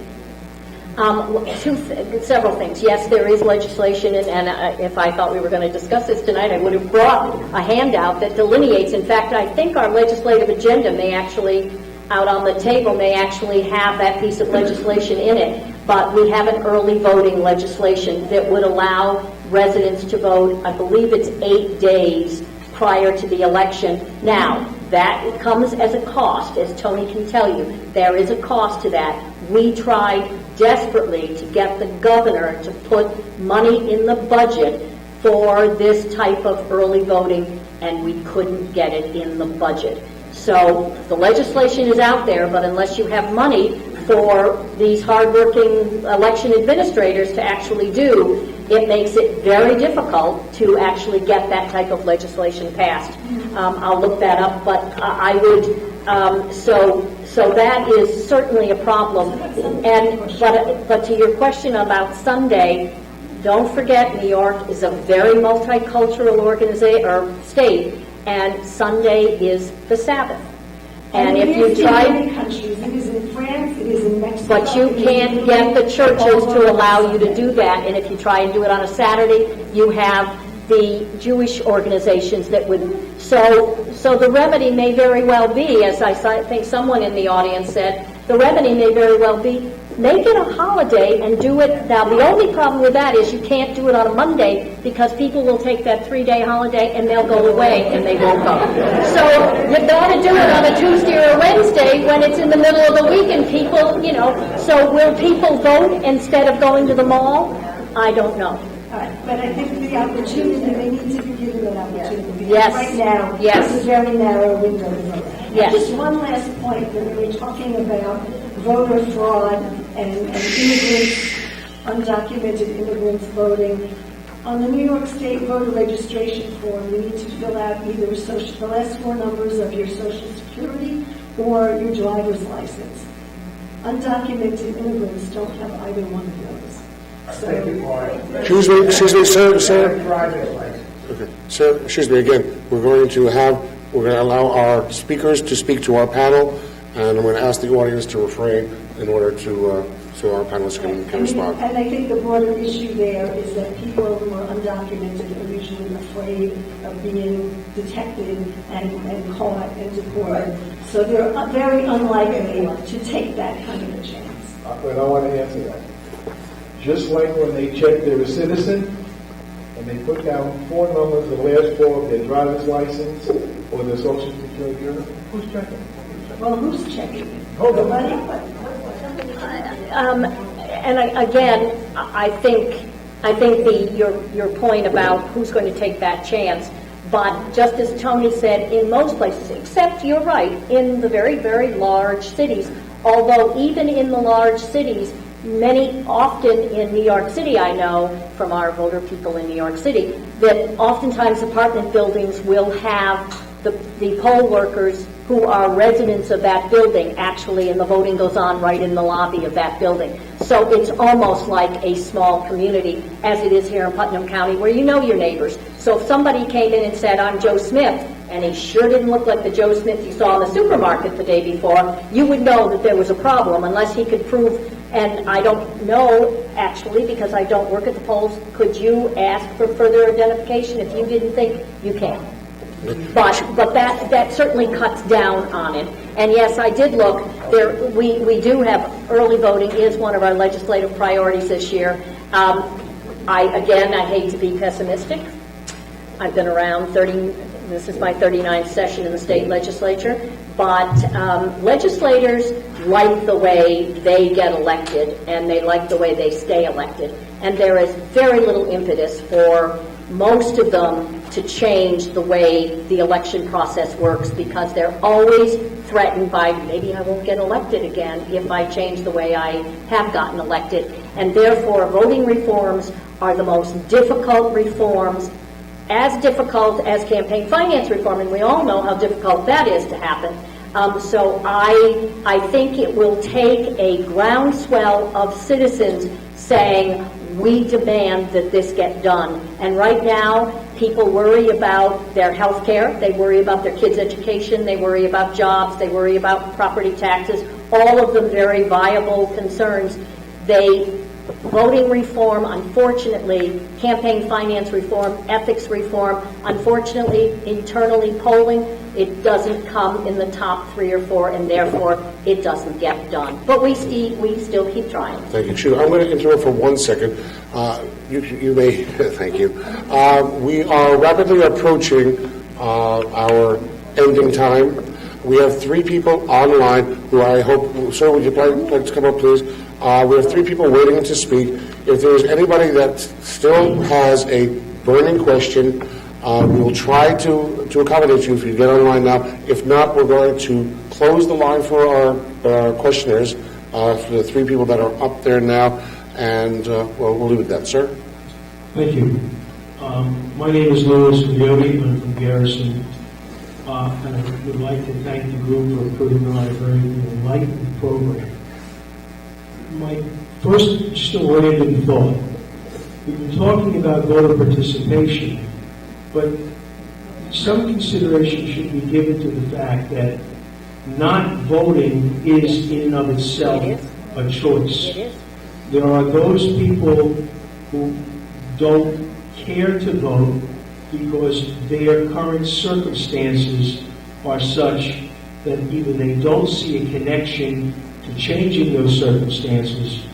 Several things. Yes, there is legislation, and if I thought we were going to discuss this tonight, I would have brought a handout that delineates. In fact, I think our legislative agenda may actually, out on the table, may actually have that piece of legislation in it. But we have an early voting legislation that would allow residents to vote, I believe it's 8 days prior to the election. Now, that comes as a cost, as Tony can tell you. There is a cost to that. We tried desperately to get the governor to put money in the budget for this type of early voting, and we couldn't get it in the budget. So the legislation is out there, but unless you have money for these hardworking election administrators to actually do, it makes it very difficult to actually get that type of legislation passed. I'll look that up, but I would, so that is certainly a problem. But to your question about Sunday, don't forget New York is a very multicultural state, and Sunday is the Sabbath. And if you try, in many countries, it is in France, it is in Mexico. But you can't get the churches to allow you to do that. And if you try and do it on a Saturday, you have the Jewish organizations that would. So the remedy may very well be, as I think someone in the audience said, the remedy may very well be, make it a holiday and do it. Now, the only problem with that is you can't do it on a Monday because people will take that 3-day holiday and they'll go away and they won't go. So you've got to do it on a Tuesday or a Wednesday when it's in the middle of the week and people, so will people vote instead of going to the mall? I don't know. All right, but I think the opportunity, they need to be given that opportunity. Yes. Right now, Yes. it's a very narrow window to vote. Yes. Just one last point, when we were talking about voter fraud and immigrants, undocumented immigrants voting. On the New York State voter registration form, you need to fill out either the last 4 numbers of your Social Security or your driver's license. Undocumented immigrants don't have either one of those. Thank you, Mark. Excuse me, sir. Driver's license. Okay, sir, excuse me again. We're going to allow our speakers to speak to our panel, and I'm going to ask the audience to refrain in order to, so our panelists can respond. And I think the broader issue there is that people who are undocumented are usually afraid of being detected and caught and deported. So they're very unlikely to take that kind of a chance. But I want to answer that. Just like when they check they're a citizen, and they put down 4 numbers, the last 4 of their driver's license or their social security number, who's checking? Well, who's checking? Hold on. Again, I think your point about who's going to take that chance. But just as Tony said, in most places, except you're right, in the very, very large cities, although even in the large cities, often in New York City, I know from our voter people in New York City, that oftentimes apartment buildings will have the poll workers who are residents of that building actually, and the voting goes on right in the lobby of that building. So it's almost like a small community, as it is here in Putnam County, where you know your neighbors. So if somebody came in and said, I'm Joe Smith, and he sure didn't look like the Joe Smith you saw in the supermarket the day before, you would know that there was a problem, unless he could prove, and I don't know, actually, because I don't work at the polls, could you ask for further identification if you didn't think you can? But that certainly cuts down on it. And yes, I did look. We do have early voting is one of our legislative priorities this year. I hate to be pessimistic. I've been around this is my 39th session in the state legislature, but legislators like the way they get elected, and they like the way they stay elected. And there is very little impetus for most of them to change the way the election process works, because they're always threatened by, maybe I won't get elected again if I change the way I have gotten elected. And therefore, voting reforms are the most difficult reforms, as difficult as campaign finance reform, and we all know how difficult that is to happen. So I think it will take a groundswell of citizens saying, we demand that this get done. And right now, people worry about their health care, they worry about their kids' education, they worry about jobs, they worry about property taxes, all of them very viable concerns. Voting reform, unfortunately, campaign finance reform, ethics reform, unfortunately, internally polling, it doesn't come in the top 3 or 4, and therefore it doesn't get done. But we still keep trying. Thank you, Chu. I'm going to interrupt for 1 second. You may, thank you. We are rapidly approaching our ending time. We have 3 people online who I hope, sir, would you like to come up, please? We have 3 people waiting to speak. If there's anybody that still has a burning question, we will try to accommodate you if you get online now. If not, we're going to close the line for our questioners, for the 3 people that are up there now, and we'll leave it at that. Sir? Thank you. My name is Louis Viotti. I'm from Garrison. And I would like to thank the group for putting on a very enlightening program. My first, just a random thought. We've been talking about voter participation, but some consideration should be given to the fact that not voting is in and of itself a choice. There are those people who don't care to vote because their current circumstances are such that either they don't see a connection to changing those circumstances,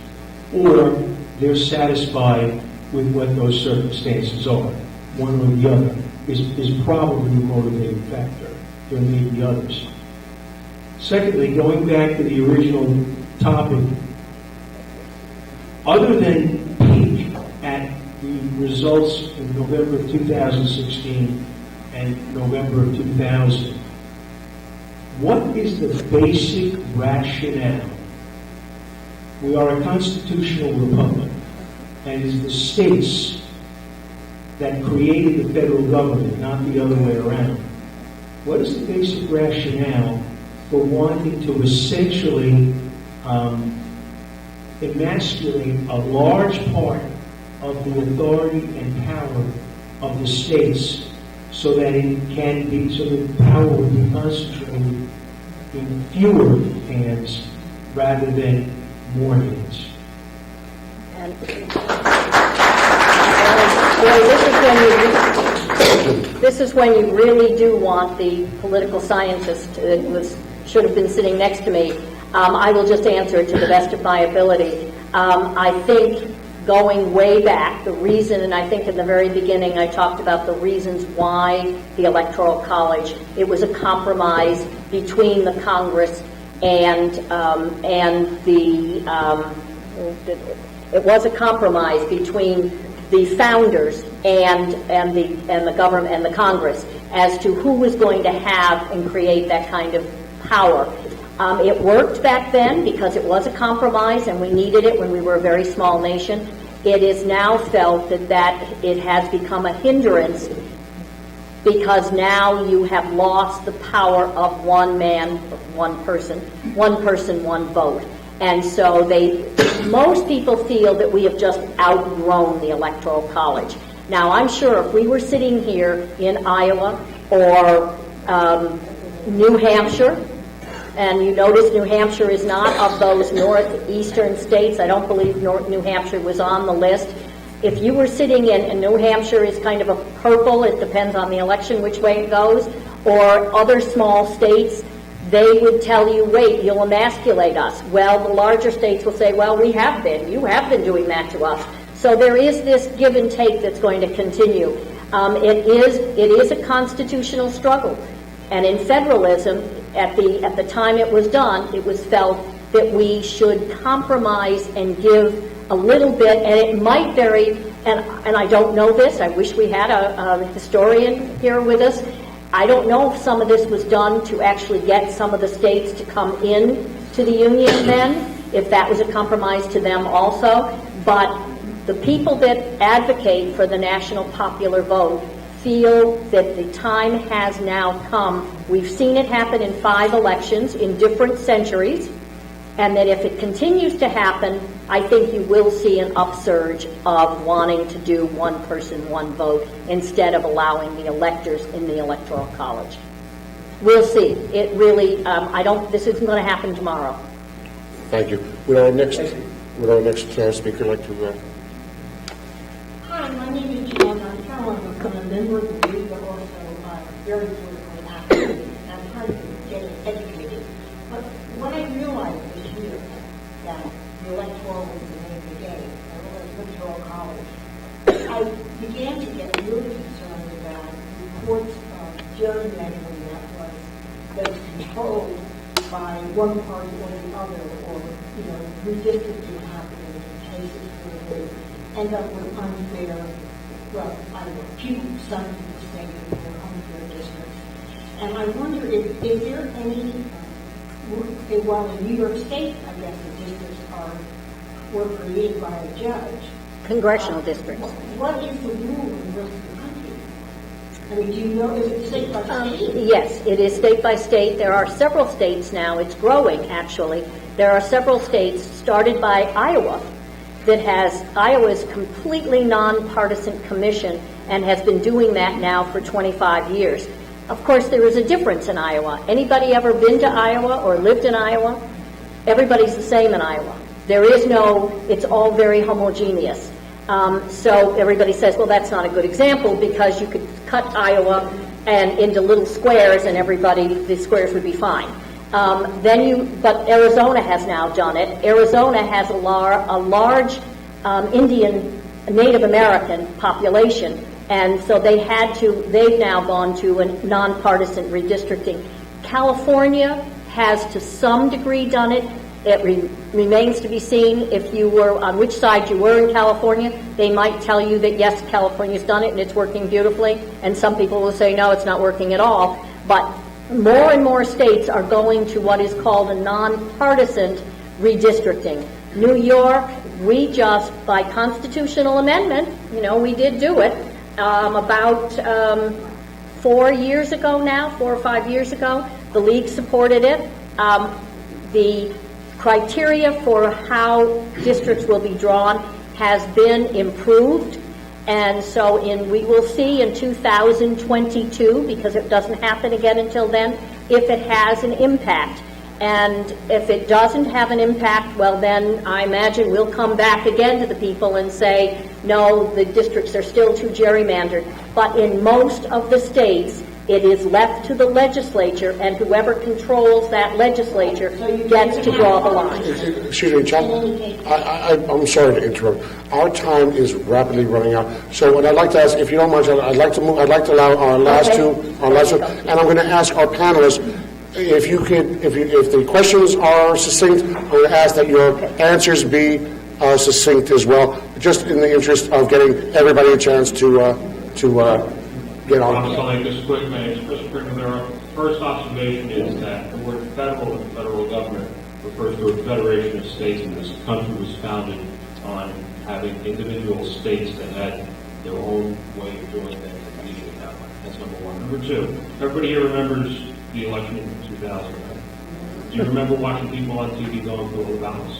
or they're satisfied with what those circumstances are. One or the other is probably the motivating factor. There may be others. Secondly, going back to the original topic, other than peek at the results in November of 2016 and November of 2000, what is the basic rationale? We are a constitutional republic, and it's the states that created the federal government, not the other way around. What is the basic rationale for wanting to essentially emasculate a large part of the authority and power of the states so that it can be, so that power will be concentrated in fewer hands rather than more hands. And this is when you really do want the political scientist that should have been sitting next to me. I will just answer it to the best of my ability. I think going way back, the reason, and I think in the very beginning I talked about the reasons why the Electoral College, it was a compromise between the Congress and it was a compromise between the founders and the government and the Congress as to who was going to have and create that kind of power. It worked back then because it was a compromise and we needed it when we were a very small nation. It is now felt that it has become a hindrance because now you have lost the power of one man, one person, one vote. And so most people feel that we have just outgrown the Electoral College. Now, I'm sure if we were sitting here in Iowa or New Hampshire, and you notice New Hampshire is not of those northeastern states. I don't believe New Hampshire was on the list. If you were sitting and New Hampshire is kind of a purple, it depends on the election which way it goes, or other small states, they would tell you, wait, you'll emasculate us. Well, the larger states will say, well, we have been. You have been doing that to us. So there is this give and take that's going to continue. It is a constitutional struggle. And in federalism, at the time it was done, it was felt that we should compromise and give a little bit, and it might vary, and I don't know this, I wish we had a historian here with us. I don't know if some of this was done to actually get some of the states to come in to the Union then, if that was a compromise to them also, but the people that advocate for the national popular vote feel that the time has now come. We've seen it happen in 5 elections in different centuries, and that if it continues to happen, I think you will see an upsurge of wanting to do one person, one vote, instead of allowing the electors in the Electoral College. We'll see. It really, this isn't going to happen tomorrow. Thank you. Would our next speaker like to... Hi, my name is Jan. I'm Carolyn. I'm a member of the group, but also very politically active. I'm trying to get educated. But what I realized this year that the electoral was the name of the game, the Electoral College, I began to get really concerned about reports of gerrymandering that was controlled by one party or the other, or redistricting happening in cases where they end up with unfair, some people say they're unfair districts. And I wonder is there any, while in New York State, I guess the districts were created by a judge. Congressional districts. What is the rule in the rest of the country? I mean, do you know, is it state by state? Yes, it is state by state. There are several states now. It's growing, actually. There are several states, started by Iowa, that has Iowa's completely nonpartisan commission and has been doing that now for 25 years. Of course, there is a difference in Iowa. Anybody ever been to Iowa or lived in Iowa? Everybody's the same in Iowa. There is it's all very homogeneous. So everybody says, well, that's not a good example because you could cut Iowa and into little squares and the squares would be fine. But Arizona has now done it. Arizona has a large Indian, Native American population, and so they've now gone to a nonpartisan redistricting. California has to some degree done it. It remains to be seen if you were, on which side you were in California. They might tell you that, yes, California's done it and it's working beautifully, and some people will say, no, it's not working at all. But more and more states are going to what is called a nonpartisan redistricting. New York, we just, by constitutional amendment, we did do it about 4 years ago now, 4 or 5 years ago. The league supported it. The criteria for how districts will be drawn has been improved. And so we will see in 2022, because it doesn't happen again until then, if it has an impact. And if it doesn't have an impact, well then I imagine we'll come back again to the people and say, no, the districts are still too gerrymandered. But in most of the states, it is left to the legislature, and whoever controls that legislature gets to draw the line. Excuse me, Chuck. I'm sorry to interrupt. Our time is rapidly running out. So what I'd like to ask, if you don't mind, I'd like to allow our last two, and I'm going to ask our panelists, if the questions are succinct, I'm going to ask that your answers be succinct as well, just in the interest of getting everybody a chance to get on. I'll make this quick, Mr. Springer. First observation is that the word federal and federal government refers to a federation of states, and this country was founded on having individual states that had their own way of doing things, and we should have one. That's number one. Number two, everybody here remembers the election in 2000, right? Do you remember watching people on TV going through all the ballots?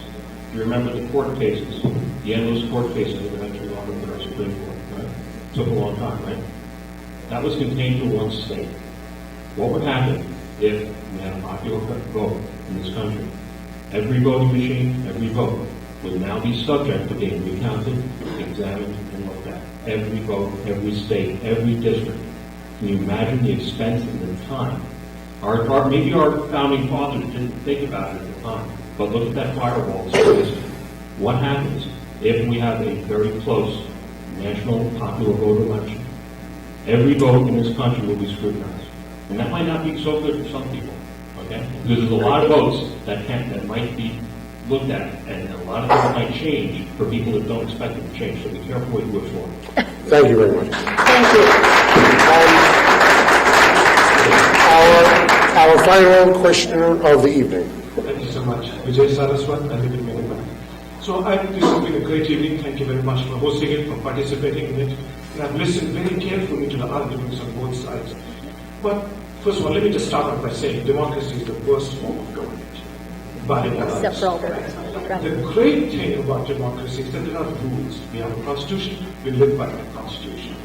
Do you remember the court cases, the endless court cases that eventually wound up in our Supreme Court, right? Took a long time, right? That was contained to one state. What would happen if we had a popular vote in this country? Every voting machine, every vote would now be subject to being recounted, examined, and looked at. Every vote, every state, every district. Can you imagine the expense and the time? Maybe our founding fathers didn't think about it at the time, but look at that firewall. What happens if we have a very close national popular vote election? Every vote in this country will be scrutinized. And that might not be so good for some people, okay? Because there's a lot of votes that might be looked at, and a lot of things might change for people that don't expect it to change. So be careful what you wish for. Thank you very much. Thank you. Our final questioner of the evening. Thank you so much. Vijay Saraswat, I live in Mahopac. So this has been a great evening. Thank you very much for hosting it, for participating in it. And I've listened very carefully to the arguments on both sides. But first of all, let me just start off by saying democracy is the worst form of government. By and large. The great thing about democracy is that there are rules. We have a constitution, we live by that constitution.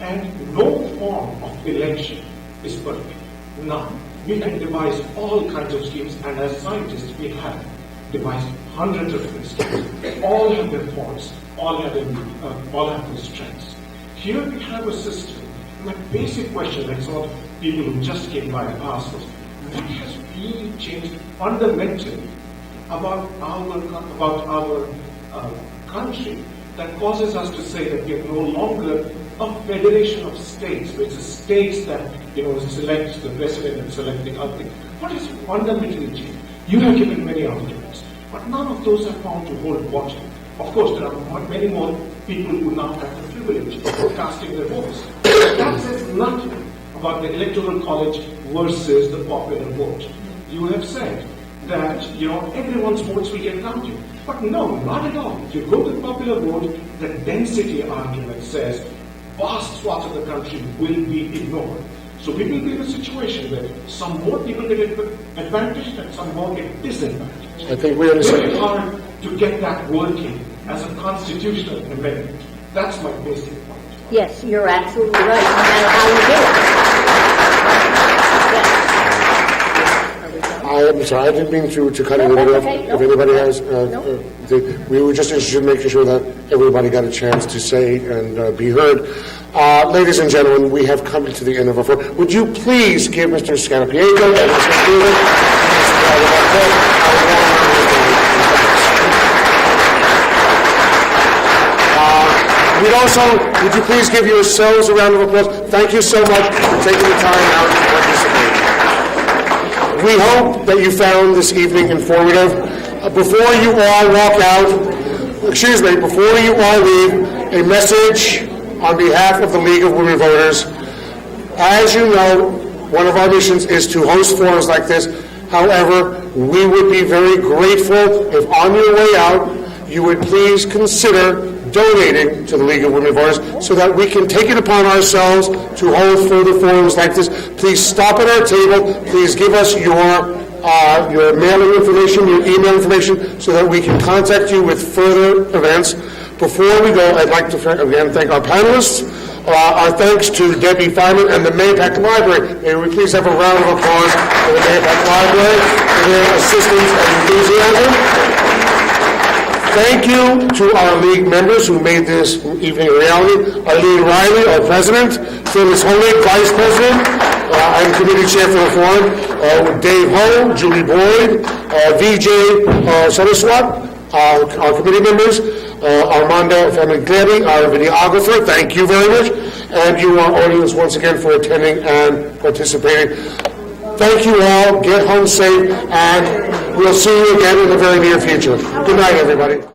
And no form of election is perfect. None. We can devise all kinds of schemes, and as scientists, we have devised hundreds of different schemes. All have their faults, all have their strengths. Here we have a system. My basic question, like some of the people who just came by and asked was, what has really changed fundamentally about our country that causes us to say that we are no longer a federation of states, which is states that select the president and select the other thing. What has fundamentally changed? You have given many arguments, but none of those have found to hold water. Of course, there are many more people who now have the privilege of casting their votes. That says nothing about the Electoral College versus the popular vote. You have said that everyone's votes will get counted. But no, not at all. If you go to the popular vote, the density argument says vast swaths of the country will be ignored. So we will be in a situation where some more people get advantaged and some more get disadvantaged. I think we understand. It's very hard to get that working as a constitutional amendment. That's my basic point. Yes, you're absolutely right, no matter how you do it. I'm sorry, I didn't mean to cut anybody off. If anybody has, we were just interested in making sure that everybody got a chance to say and be heard. Ladies and gentlemen, we have come to the end of our forum. Would you please give Mr. Scannapieco and Mr. Stewart would you please give yourselves a round of applause? Thank you so much for taking the time out to participate. We hope that you found this evening informative. Before you all leave, a message on behalf of the League of Women Voters. As you know, one of our missions is to host forums like this. However, we would be very grateful if on your way out, you would please consider donating to the League of Women Voters so that we can take it upon ourselves to hold further forums like this. Please stop at our table. Please give us your your mailing information, your email information, so that we can contact you with further events. Before we go, I'd like to again thank our panelists. Our thanks to Debbie Fineman and the Mahopac Library. May we please have a round of applause for the Mahopac Library for their assistance and enthusiasm. Thank you to our league members who made this evening a reality. Eileen Riley, our president. Phyllis Honig, vice president. I'm committee chair for the forum. Dave Hull, Julie Boyd, VJ Saraswat, our committee members. Armando Famiglietti, our videographer, thank you very much. And you, our audience, once again for attending and participating. Thank you all. Get home safe, and we'll see you again in the very near future. Good night, everybody.